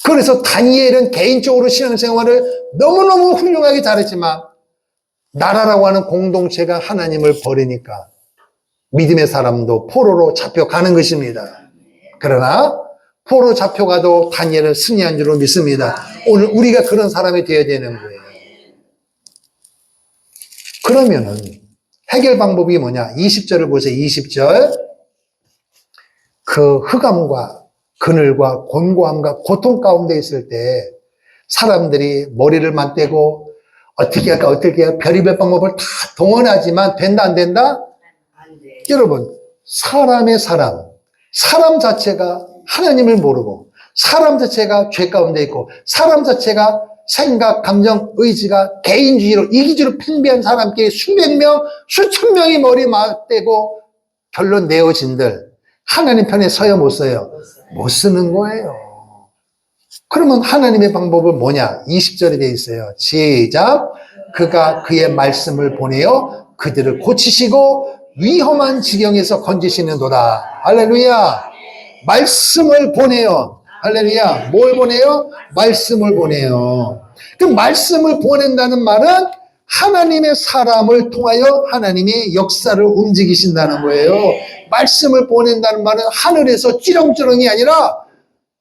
그래서 다니엘은 개인적으로 신앙생활을 너무너무 훌륭하게 잘했지만 나라라고 하는 공동체가 하나님을 버리니까 믿음의 사람도 포로로 잡혀가는 것입니다. 그러나 포로 잡혀가도 다니엘은 승리한 줄로 믿습니다. 오늘 우리가 그런 사람이 되어야 되는 거예요. 그러면은 해결 방법이 뭐냐? 20절을 보세요. 20절. 그 흑암과 그늘과 곤고함과 고통 가운데 있을 때 사람들이 머리를 맞대고 어떻게 할까 별의별 방법을 다 동원하지만 된다 안 된다? 안 돼. 여러분 사람 자체가 하나님을 모르고 사람 자체가 죄 가운데 있고 사람 자체가 생각, 감정, 의지가 개인주의로 이기주의로 팽배한 사람끼리 수백 명, 수천 명이 머리 맞대고 결론 내어진들 하나님 편에 서요 못 서요? 못 쓰는 거예요. 그러면 하나님의 방법은 뭐냐? 20절에 되어 있어요. 시작. 그가 그의 말씀을 보내어 그들을 고치시고 위험한 지경에서 건지시는도다. 할렐루야. 말씀을 보내요. 할렐루야. 뭘 보내요? 말씀을 보내요. 그 말씀을 보낸다는 말은 하나님의 사람을 통하여 하나님의 역사를 움직이신다는 거예요. 말씀을 보낸다는 말은 하늘에서 찌렁찌렁이 아니라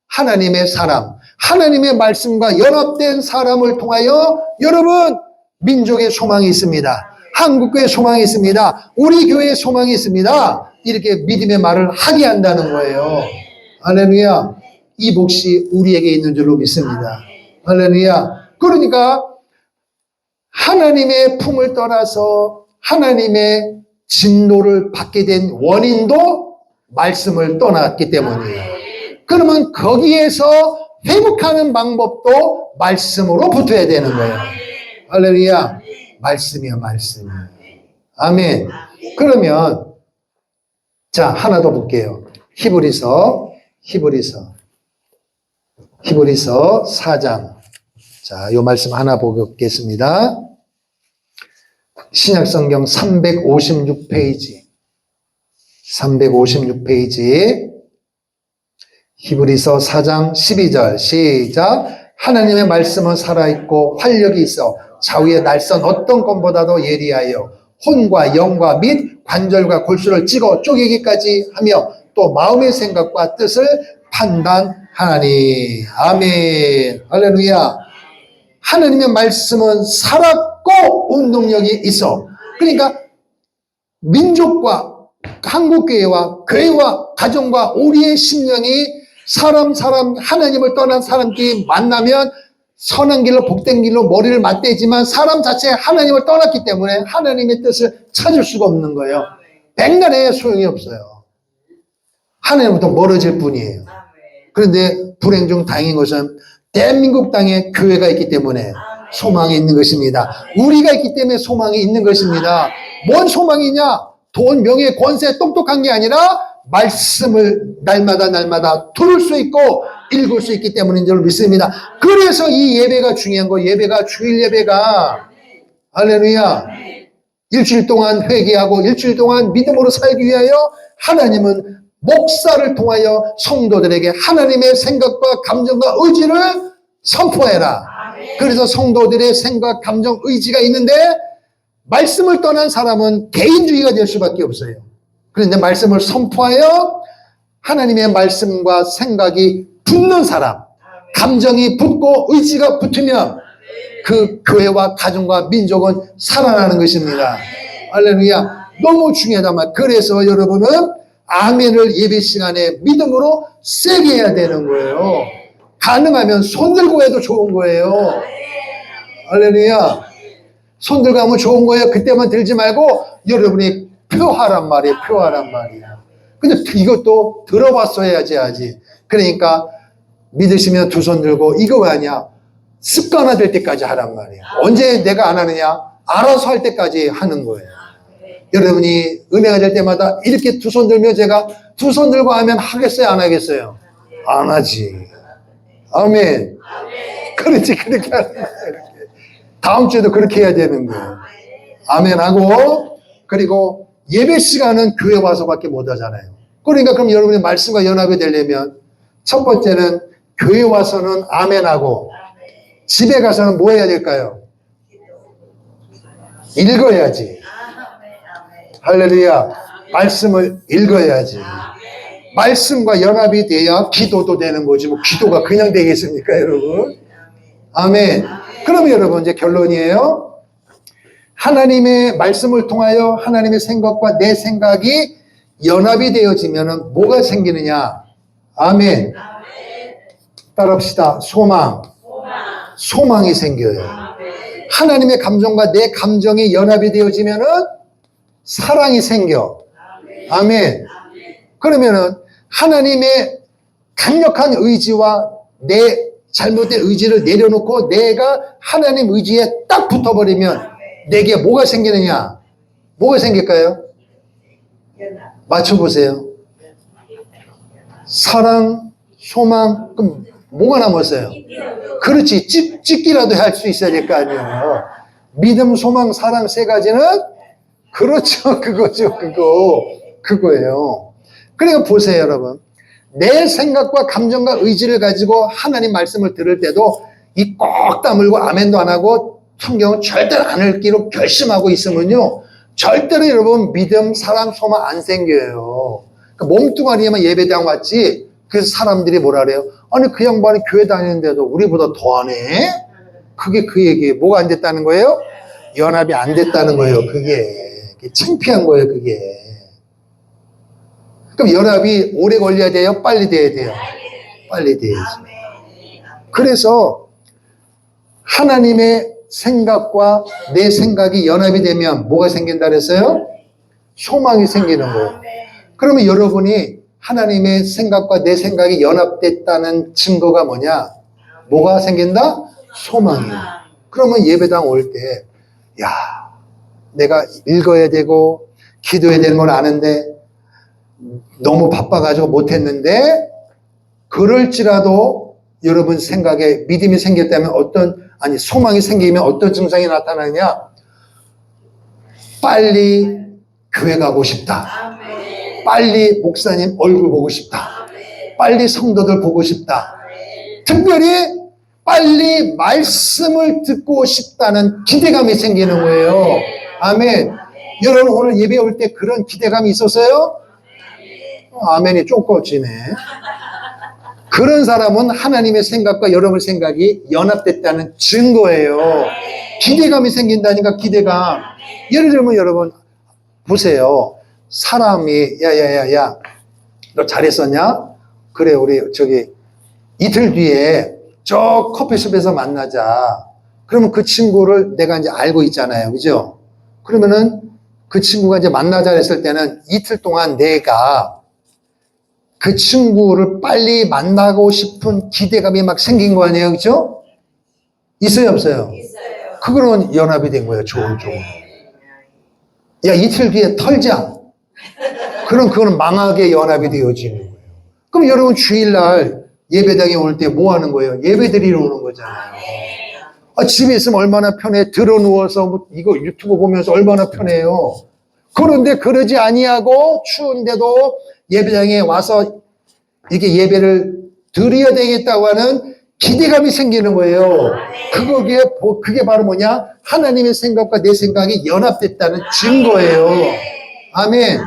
하나님의 사람, 하나님의 말씀과 연합된 사람을 통하여 여러분 민족의 소망이 있습니다. 한국교회의 소망이 있습니다. 우리 교회의 소망이 있습니다. 이렇게 믿음의 말을 하게 한다는 거예요. 할렐루야. 이 몫이 우리에게 있는 줄로 믿습니다. 할렐루야. 그러니까 하나님의 품을 떠나서 하나님의 진노를 받게 된 원인도 말씀을 떠났기 때문이에요. 그러면 거기에서 회복하는 방법도 말씀으로 붙어야 되는 거예요. 할렐루야. 말씀이요, 말씀. 아멘. 그러면 자, 하나 더 볼게요. 히브리서 4장. 자, 요 말씀 하나 보겠습니다. 신약성경 356페이지. 히브리서 4장 12절. 시작. 하나님의 말씀은 살아있고 활력이 있어 좌우의 날선 어떤 것보다도 예리하여 혼과 영과 및 관절과 골수를 찍어 쪼개기까지 하며 또 마음의 생각과 뜻을 판단하나니. 아멘. 할렐루야. 하나님의 말씀은 살았고 운동력이 있어. 그러니까 민족과 한국교회와 교회와 가정과 우리의 심령이 사람 하나님을 떠난 사람끼리 만나면 선한 길로 복된 길로 머리를 맞대지만 사람 자체가 하나님을 떠났기 때문에 하나님의 뜻을 찾을 수가 없는 거예요. 백날에 소용이 없어요. 하나님부터 멀어질 뿐이에요. 그런데 불행 중 다행인 것은 대한민국 땅에 교회가 있기 때문에 소망이 있는 것입니다. 우리가 있기 때문에 소망이 있는 것입니다. 뭔 소망이냐? 돈, 명예, 권세, 똑똑한 게 아니라 말씀을 날마다 들을 수 있고 읽을 수 있기 때문인 줄 믿습니다. 그래서 이 예배가 중요한 거. 예배가 주일 예배가 할렐루야. 일주일 동안 회개하고 일주일 동안 믿음으로 살기 위하여 하나님은 목사를 통하여 성도들에게 하나님의 생각과 감정과 의지를 선포해라. 그래서 성도들의 생각, 감정, 의지가 있는데 말씀을 떠난 사람은 개인주의가 될 수밖에 없어요. 그런데 말씀을 선포하여 하나님의 말씀과 생각이 붙는 사람, 감정이 붙고 의지가 붙으면 그 교회와 가정과 민족은 살아나는 것입니다. 할렐루야. 너무 중요하단 말. 그래서 여러분은 아멘을 예배 시간에 믿음으로 세게 해야 되는 거예요. 가능하면 손 들고 해도 좋은 거예요. 할렐루야. 손 들고 하면 좋은 거예요. 그때만 들지 말고 여러분이 표하란 말이에요. 표하란 말이야. 근데 이것도 들어봤어야지 하지. 그러니까 믿으시면 두 손 들고 이거 왜 하냐? 습관화 될 때까지 하란 말이에요. 언제 내가 안 하느냐? 알아서 할 때까지 하는 거예요. 여러분이 은혜가 될 때마다 이렇게 두 손 들면 제가 두 손 들고 하면 하겠어요? 안 하겠어요? 안 하지. 아멘. 그렇지. 그렇게 하는 거예요. 다음 주에도 그렇게 해야 되는 거예요. 아멘 하고, 그리고 예배 시간은 교회 와서밖에 못 하잖아요. 그러니까 그럼 여러분이 말씀과 연합이 되려면 첫 번째는 교회 와서는 아멘 하고, 집에 가서는 뭐 해야 될까요? 읽어야지. 할렐루야. 말씀을 읽어야지. 말씀과 연합이 돼야 기도도 되는 거지. 뭐 기도가 그냥 되겠습니까, 여러분? 아멘. 그러면 여러분 이제 결론이에요. 하나님의 말씀을 통하여 하나님의 생각과 내 생각이 연합이 되어지면 뭐가 생기느냐? 아멘. 따라합시다. 소망. 소망이 생겨요. 하나님의 감정과 내 감정이 연합이 되어지면은 사랑이 생겨. 아멘. 그러면은 하나님의 강력한 의지와 내 잘못된 의지를 내려놓고 내가 하나님 의지에 딱 붙어버리면 내게 뭐가 생기느냐? 뭐가 생길까요? 맞춰보세요. 사랑, 소망, 그럼 뭐가 남았어요? 그렇지. 찍기라도 할 수 있어야 될 거 아니에요. 믿음, 소망, 사랑 세 가지는 그렇죠. 그거죠. 그거예요. 그러니까 보세요, 여러분. 내 생각과 감정과 의지를 가지고 하나님 말씀을 들을 때도 이 꼭 다물고 아멘도 안 하고 성경은 절대로 안 읽기로 결심하고 있으면요. 절대로 여러분 믿음, 사랑, 소망 안 생겨요. 그러니까 몸뚱아리에만 예배당 왔지. 그래서 사람들이 뭐라 그래요? 아니 그 양반이 교회 다니는데도 우리보다 더 하네? 그게 그 얘기예요. 뭐가 안 됐다는 거예요? 연합이 안 됐다는 거예요. 그게 창피한 거예요. 그게. 그럼 연합이 오래 걸려야 돼요? 빨리 돼야 돼요? 빨리 돼야죠. 그래서 하나님의 생각과 내 생각이 연합이 되면 뭐가 생긴다 그랬어요? 소망이 생기는 거예요. 그러면 여러분이 하나님의 생각과 내 생각이 연합됐다는 증거가 뭐냐? 뭐가 생긴다? 소망이에요. 그러면 예배당 올 때, 야, 내가 읽어야 되고 기도해야 되는 걸 아는데 너무 바빠가지고 못했는데 그럴지라도 여러분 생각에 믿음이 생겼다면 소망이 생기면 어떤 증상이 나타나느냐? 빨리 교회 가고 싶다. 빨리 목사님 얼굴 보고 싶다. 빨리 성도들 보고 싶다. 특별히 빨리 말씀을 듣고 싶다는 기대감이 생기는 거예요. 아멘. 여러분 오늘 예배 올 때 그런 기대감이 있었어요? 아멘이 좀 꺼지네. 그런 사람은 하나님의 생각과 여러분 생각이 연합됐다는 증거예요. 기대감이 생긴다니까 기대감. 예를 들면 여러분 보세요. 사람이 야야야야 너 잘했었냐? 그래 우리 이틀 뒤에 저 커피숍에서 만나자. 그러면 그 친구를 내가 이제 알고 있잖아요. 그죠? 그러면은 그 친구가 이제 만나자 했을 때는 이틀 동안 내가 그 친구를 빨리 만나고 싶은 기대감이 막 생긴 거 아니에요? 그죠? 있어요, 없어요? 있어요. 그거는 연합이 된 거예요, 좋은. 야, 이틀 뒤에 털자. 그럼 그거는 망하게 연합이 되어지는 거예요. 그럼 여러분 주일날 예배당에 올 때 뭐 하는 거예요? 예배 드리러 오는 거잖아요. 집에 있으면 얼마나 편해. 들어 누워서 이거 유튜브 보면서 얼마나 편해요. 그런데 그러지 아니하고 추운데도 예배당에 와서 이게 예배를 드려야 되겠다고 하는 기대감이 생기는 거예요. 그게 바로 뭐냐? 하나님의 생각과 내 생각이 연합됐다는 증거예요. 아멘.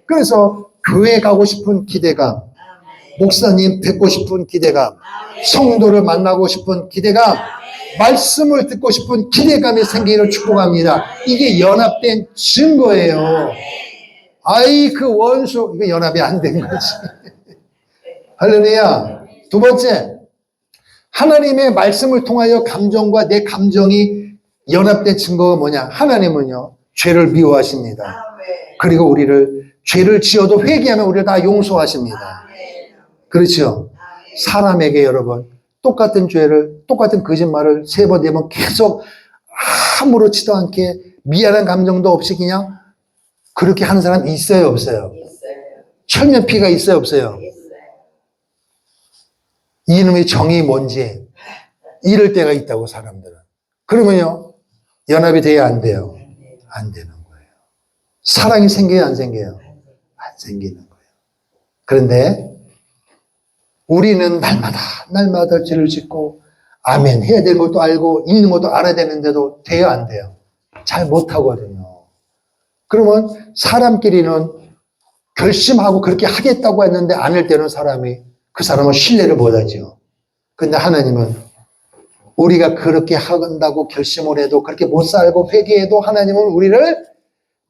그래서 교회 가고 싶은 기대감, 목사님 뵙고 싶은 기대감, 성도를 만나고 싶은 기대감, 말씀을 듣고 싶은 기대감이 생기기를 축복합니다. 이게 연합된 증거예요. 아이 그 원수, 이거 연합이 안 된 거지. 할렐루야. 두 번째, 하나님의 말씀을 통하여 감정과 내 감정이 연합된 증거가 뭐냐? 하나님은요, 죄를 미워하십니다. 그리고 우리를, 죄를 지어도 회개하면 우리를 다 용서하십니다. 그렇죠? 사람에게 여러분, 똑같은 죄를, 똑같은 거짓말을 3번, 4번 계속 아무렇지도 않게 미안한 감정도 없이 그냥 그렇게 하는 사람 있어요, 없어요? 철면피가 있어요, 없어요? 이놈의 정이 뭔지 이럴 때가 있다고, 사람들은. 그러면요, 연합이 돼야 안 돼요? 안 되는 거예요. 사랑이 생겨요, 안 생겨요? 안 생기는 거예요. 그런데 우리는 날마다 죄를 짓고 아멘 해야 되는 것도 알고 있는 것도 알아야 되는데도 돼요, 안 돼요? 잘 못하거든요. 그러면 사람끼리는 결심하고 그렇게 하겠다고 했는데 안 할 때는 그 사람은 신뢰를 못하죠. 근데 하나님은 우리가 그렇게 한다고 결심을 해도 그렇게 못 살고 회개해도 하나님은 우리를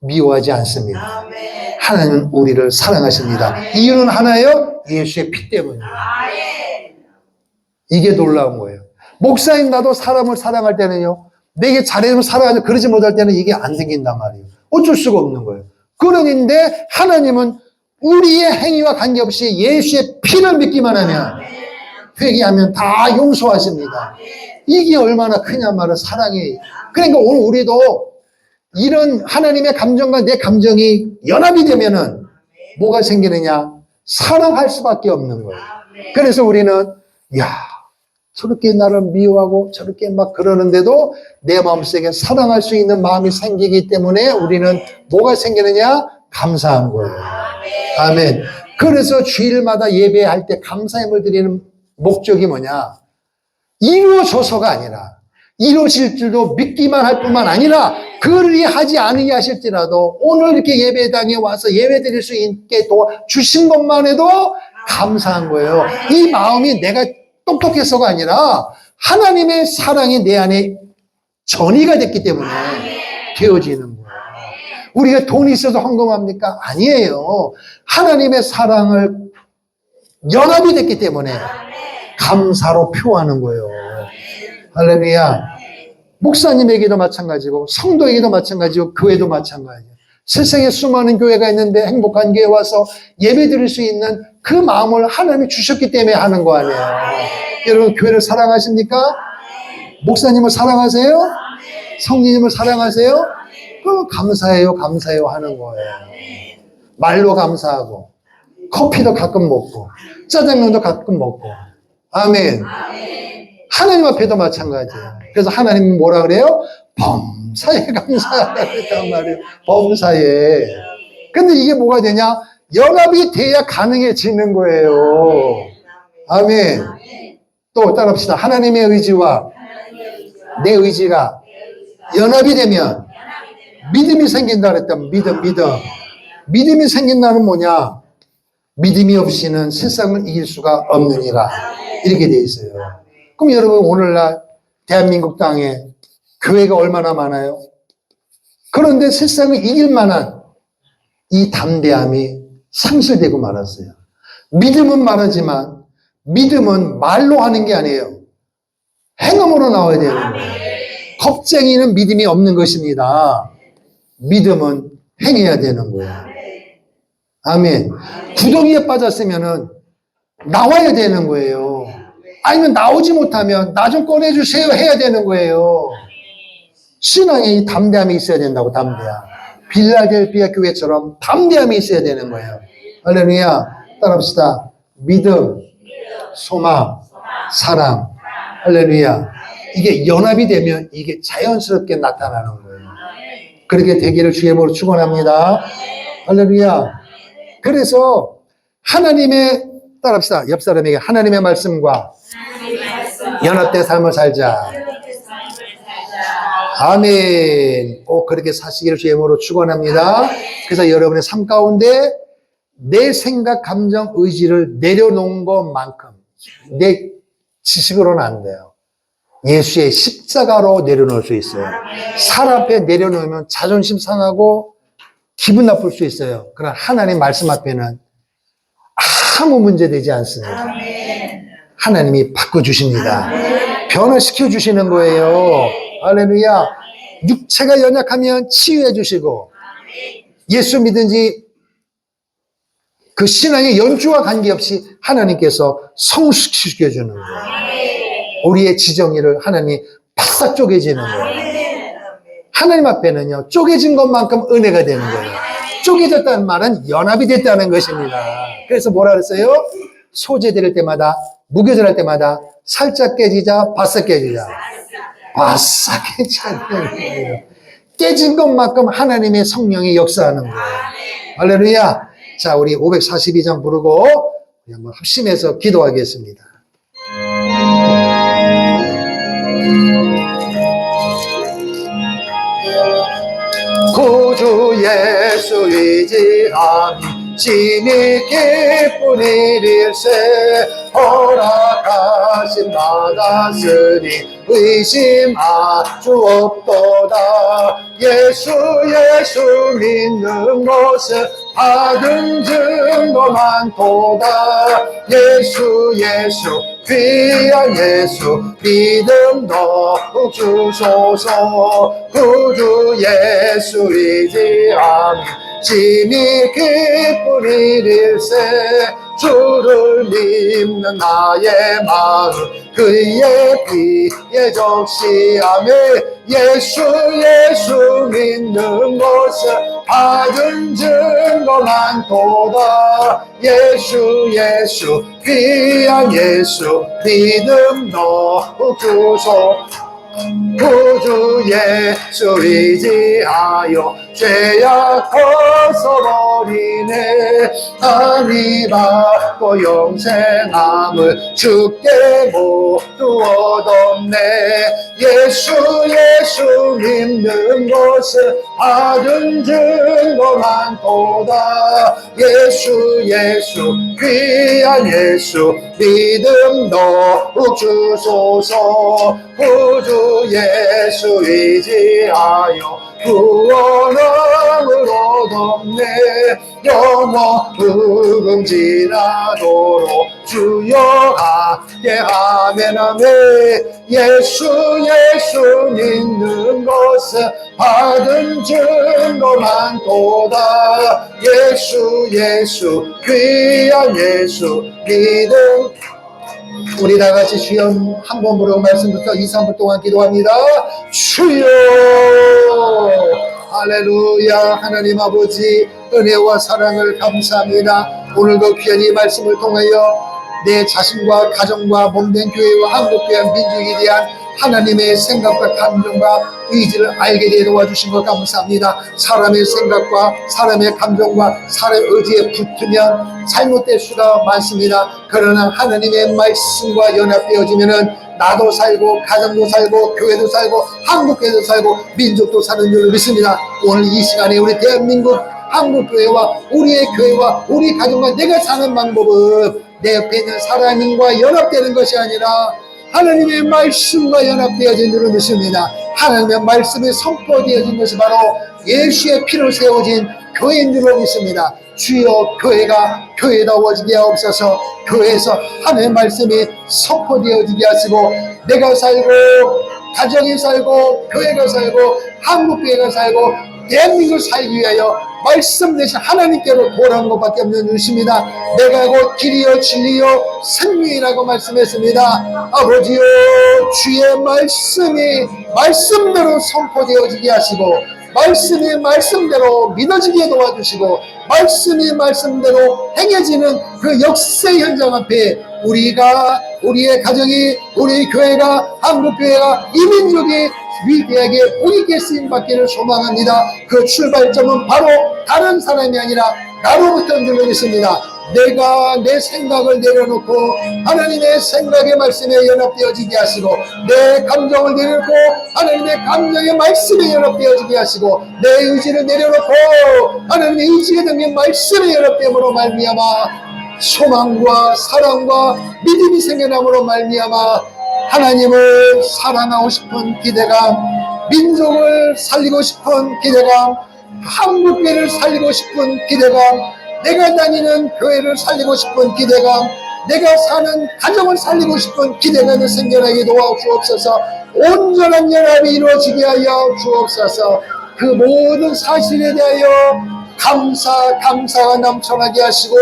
미워하지 않습니다. 하나님은 우리를 사랑하십니다. 이유는 하나예요? 예수의 피 때문이에요. 이게 놀라운 거예요. 목사인 나도 사람을 사랑할 때는요, 내게 잘해주면 사랑하지, 그러지 못할 때는 이게 안 생긴단 말이에요. 어쩔 수가 없는 거예요. 그런데 하나님은 우리의 행위와 관계없이 예수의 피를 믿기만 하면, 회개하면 다 용서하십니다. 이게 얼마나 크냐 말은 사랑이. 그러니까 오늘 우리도 이런 하나님의 감정과 내 감정이 연합이 되면은 뭐가 생기느냐? 사랑할 수밖에 없는 거예요. 그래서 우리는 저렇게 나를 미워하고 저렇게 막 그러는데도 내 마음속에 사랑할 수 있는 마음이 생기기 때문에 우리는 뭐가 생기느냐? 감사한 거예요. 아멘. 그래서 주일마다 예배할 때 감사함을 드리는 목적이 뭐냐? 이루어져서가 아니라, 이루어질 줄도 믿기만 할 뿐만 아니라 그리하지 않으게 하실지라도 오늘 이렇게 예배당에 와서 예배 드릴 수 있게 도와주신 것만 해도 감사한 거예요. 이 마음이 내가 똑똑해서가 아니라 하나님의 사랑이 내 안에 전이가 됐기 때문에 되어지는 거예요. 우리가 돈이 있어서 헌금합니까? 아니에요. 하나님의 사랑을 연합이 됐기 때문에 감사로 표하는 거예요. 할렐루야. 목사님에게도 마찬가지고 성도에게도 마찬가지고 교회도 마찬가지예요. 세상에 수많은 교회가 있는데 행복한 교회에 와서 예배 드릴 수 있는 그 마음을 하나님이 주셨기 때문에 하는 거 아니에요. 여러분 교회를 사랑하십니까? 목사님을 사랑하세요? 성리님을 사랑하세요? 그럼 감사해요 하는 거예요. 말로 감사하고 커피도 가끔 먹고 짜장면도 가끔 먹고. 아멘. 하나님 앞에도 마찬가지예요. 그래서 하나님은 뭐라 그래요? 범사에 감사하다고 말이에요. 범사에. 근데 이게 뭐가 되냐? 연합이 돼야 가능해지는 거예요. 아멘. 또 따라합시다. 하나님의 의지와 내 의지가 연합이 되면 믿음이 생긴다 그랬다면 믿음이 생긴다는 뭐냐? 믿음이 없이는 세상을 이길 수가 없느니라. 이렇게 돼 있어요. 그럼 여러분 오늘날 대한민국 땅에 교회가 얼마나 많아요? 그런데 세상을 이길 만한 이 담대함이 상실되고 말았어요. 믿음은 말하지만 믿음은 말로 하는 게 아니에요. 행함으로 나와야 되는 거예요. 겁쟁이는 믿음이 없는 것입니다. 믿음은 행해야 되는 거예요. 아멘. 구덩이에 빠졌으면은 나와야 되는 거예요. 아니면 나오지 못하면 나 좀 꺼내주세요 해야 되는 거예요. 신앙에 이 담대함이 있어야 된다고. 담대함. 빌라델피아 교회처럼 담대함이 있어야 되는 거예요. 할렐루야. 따라합시다. 믿음, 소망, 사랑. 할렐루야. 이게 연합이 되면 이게 자연스럽게 나타나는 거예요. 그렇게 되기를 주의 이름으로 축원합니다. 할렐루야. 그래서 하나님의, 따라합시다. 옆 사람에게 하나님의 말씀과 연합된 삶을 살자. 아멘. 꼭 그렇게 사시기를 주의 이름으로 축원합니다. 그래서 여러분의 삶 가운데 내 생각, 감정, 의지를 내려놓은 것만큼 내 지식으로는 안 돼요. 예수의 십자가로 내려놓을 수 있어요. 살 앞에 내려놓으면 자존심 상하고 기분 나쁠 수 있어요. 그러나 하나님 말씀 앞에는 아무 문제 되지 않습니다. 하나님이 바꿔주십니다. 변화시켜 주시는 거예요. 할렐루야. 육체가 연약하면 치유해 주시고, 예수 믿은지 그 신앙의 연주와 관계없이 하나님께서 성숙시켜 주는 거예요. 우리의 지정의를 하나님이 바싹 쪼개지는 거예요. 하나님 앞에는요, 쪼개진 것만큼 은혜가 되는 거예요. 쪼개졌다는 말은 연합이 됐다는 것입니다. 그래서 뭐라 그랬어요? 소재될 때마다, 무교절할 때마다 살짝 깨지자, 바싹 깨지자. 바싹 깨지는 거예요. 깨진 것만큼 하나님의 성령이 역사하는 거예요. 할렐루야. 자, 우리 542장 부르고 우리 한번 합심해서 기도하겠습니다. 구주 예수 의지함이 심히 기쁜 일일세. 허락하심 받았으니 의심할 수 없도다. 예수 믿는 것은 받은 증거 많도다. 예수 귀한 예수 믿음 더욱 주소서. 구주 예수 의지함이 심히 기쁜 일일세. 주를 믿는 나의 마음 그의 피에 적시하며 예수 믿는 것은 받은 증거 많도다. 예수 귀한 예수 믿음 더욱 주소서. 구주 예수 의지하여 죄악 벗어버리네. 아니 받고 영생함을 주께 모두 얻었네. 예수 믿는 것은 받은 증거 많도다. 예수 귀한 예수 믿음 더욱 주소서. 구주 예수 의지하여 구원함을 얻었네. 영원 흑음지나도록 주여 함께 아멘. 예수 믿는 것은 받은 증거 많도다. 예수 귀한 예수 믿음. 우리 다 같이 주여 한 번 부르고 말씀부터 2, 3분 동안 기도합니다. 주여. 할렐루야. 하나님 아버지 은혜와 사랑을 감사합니다. 오늘도 귀한 이 말씀을 통하여 내 자신과 가정과 몸된 교회와 한국교회 민족에 대한 하나님의 생각과 감정과 의지를 알게 되어 도와주신 것 감사합니다. 사람의 생각과 사람의 감정과 사람의 의지에 붙으면 잘못될 수가 많습니다. 그러나 하나님의 말씀과 연합되어지면은 나도 살고 가정도 살고 교회도 살고 한국교회도 살고 민족도 사는 줄 믿습니다. 오늘 이 시간에 우리 대한민국 한국교회와 우리의 교회와 우리 가정과 내가 사는 방법은 내 옆에 있는 사람과 연합되는 것이 아니라 하나님의 말씀과 연합되어진 줄을 믿습니다. 하나님의 말씀이 선포되어진 것이 바로 예수의 피로 세워진 교회인 줄을 믿습니다. 주여 교회가 교회다워지게 하옵소서. 교회에서 하나님의 말씀이 선포되어지게 하시고 내가 살고 가정이 살고 교회가 살고 한국교회가 살고 대한민국을 살기 위하여 말씀 대신 하나님께로 돌아오는 것밖에 없는 것입니다. 내가 곧 길이요 진리요 생명이라고 말씀했습니다. 아버지요 주의 말씀이 말씀대로 선포되어지게 하시고 말씀이 말씀대로 믿어지게 도와주시고 말씀이 말씀대로 행해지는 그 역사의 현장 앞에 우리가 우리의 가정이 우리 교회가 한국교회가 이 민족이 위대하게 오익게 쓰임받기를 소망합니다. 그 출발점은 바로 다른 사람이 아니라 나로부터인 줄로 믿습니다. 내가 내 생각을 내려놓고 하나님의 생각의 말씀에 연합되어지게 하시고 내 감정을 내려놓고 하나님의 감정의 말씀에 연합되어지게 하시고 내 의지를 내려놓고 하나님의 의지에 담긴 말씀에 연합됨으로 말미암아 소망과 사랑과 믿음이 생겨남으로 말미암아 하나님을 사랑하고 싶은 기대감, 민족을 살리고 싶은 기대감, 한국교회를 살리고 싶은 기대감, 내가 다니는 교회를 살리고 싶은 기대감, 내가 사는 가정을 살리고 싶은 기대감이 생겨나게 도와주옵소서. 온전한 연합이 이루어지게 하여 주옵소서. 그 모든 사실에 대하여 감사가 넘쳐나게 하시고,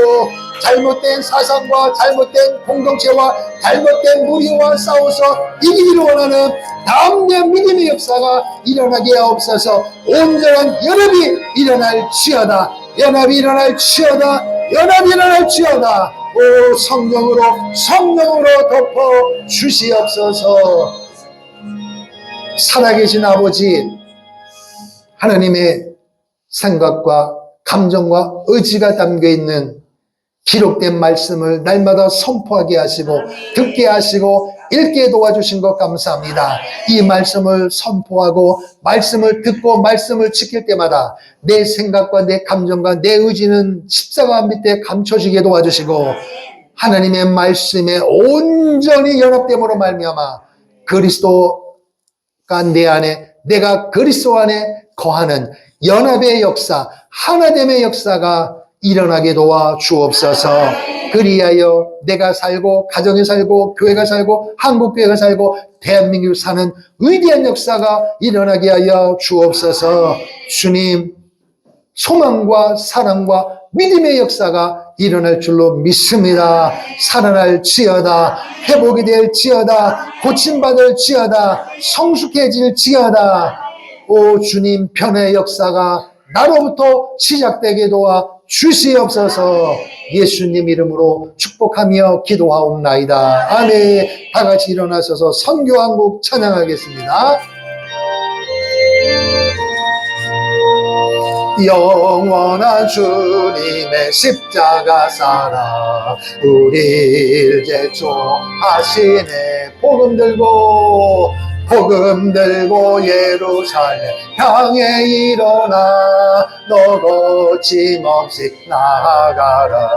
잘못된 사상과 잘못된 공동체와 잘못된 무리와 싸워서 이기기를 원하는 담대한 믿음의 역사가 일어나게 하옵소서. 온전한 연합이 일어날지어다. 연합이 일어날지어다. 연합이 일어날지어다. 오, 성령으로 덮어 주시옵소서. 살아계신 아버지, 하나님의 생각과 감정과 의지가 담겨있는 기록된 말씀을 날마다 선포하게 하시고 듣게 하시고 읽게 도와주신 것 감사합니다. 이 말씀을 선포하고 말씀을 듣고 말씀을 지킬 때마다 내 생각과 내 감정과 내 의지는 십자가 밑에 감춰지게 도와주시고, 하나님의 말씀에 온전히 연합됨으로 말미암아 그리스도가 내 안에, 내가 그리스도 안에 거하는 연합의 역사, 하나됨의 역사가 일어나게 도와 주옵소서. 그리하여 내가 살고 가정에 살고 교회가 살고 한국교회가 살고 대한민국 사는 위대한 역사가 일어나게 하여 주옵소서. 주님, 소망과 사랑과 믿음의 역사가 일어날 줄로 믿습니다. 살아날지어다. 회복이 될지어다. 고침받을지어다. 성숙해질지어다. 오 주님, 변화의 역사가 나로부터 시작되게 도와 주시옵소서. 예수님 이름으로 축복하며 기도하옵나이다. 아멘. 다 같이 일어나셔서 선교 한 곡 찬양하겠습니다. 영원한 주님의 십자가 사랑 우리를 제초하시네. 복음 들고 예루살렘 향해 일어나 너 거침없이 나아가라.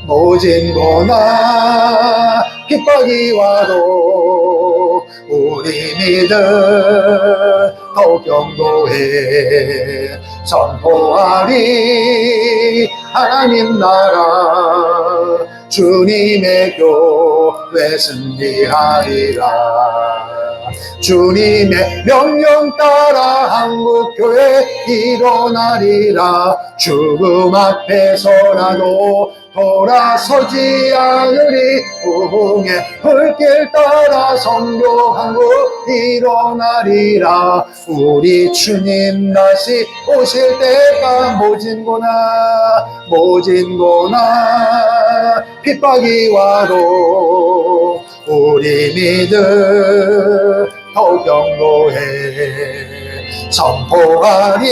모진 고난 핍박이 와도 우리 믿음 더욱 견고해 선포하리. 하나님 나라 주님의 교회 승리하리라. 주님의 명령 따라 한국교회 일어나리라. 죽음 앞에서라도 돌아서지 않으리. 부흥의 불길 따라 선교 한국 일어나리라. 우리 주님 다시 오실 때가 모진 고난 핍박이 와도 우리 믿음 더욱 견고해 선포하리.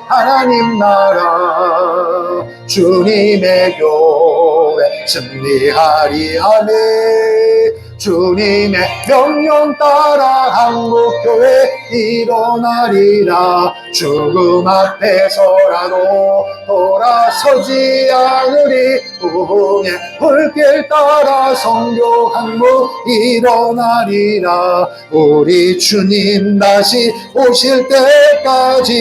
하나님 나라 주님의 교회 승리하리. 아멘. 주님의 명령 따라 한국교회 일어나리라. 죽음 앞에서라도 돌아서지 않으리. 부흥의 불길 따라 선교 한국 일어나리라. 우리 주님 다시 오실 때까지.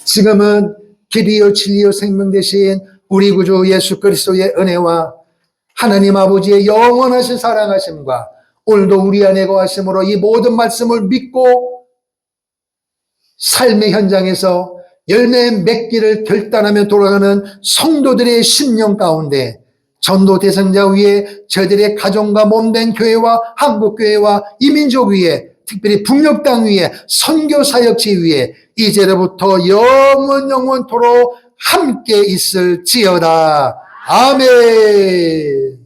지금은 길이요 진리요 생명 되신 우리 구주 예수 그리스도의 은혜와 하나님 아버지의 영원하신 사랑하심과 오늘도 우리 안에 거하심으로 이 모든 말씀을 믿고 삶의 현장에서 열매 맺기를 결단하며 돌아가는 성도들의 심령 가운데 전도 대상자 위에 저들의 가정과 몸된 교회와 한국교회와 이민족 위에 특별히 북녘 땅 위에 선교 사역지 위에 이제로부터 영원토록 함께 있을지어다. 아멘.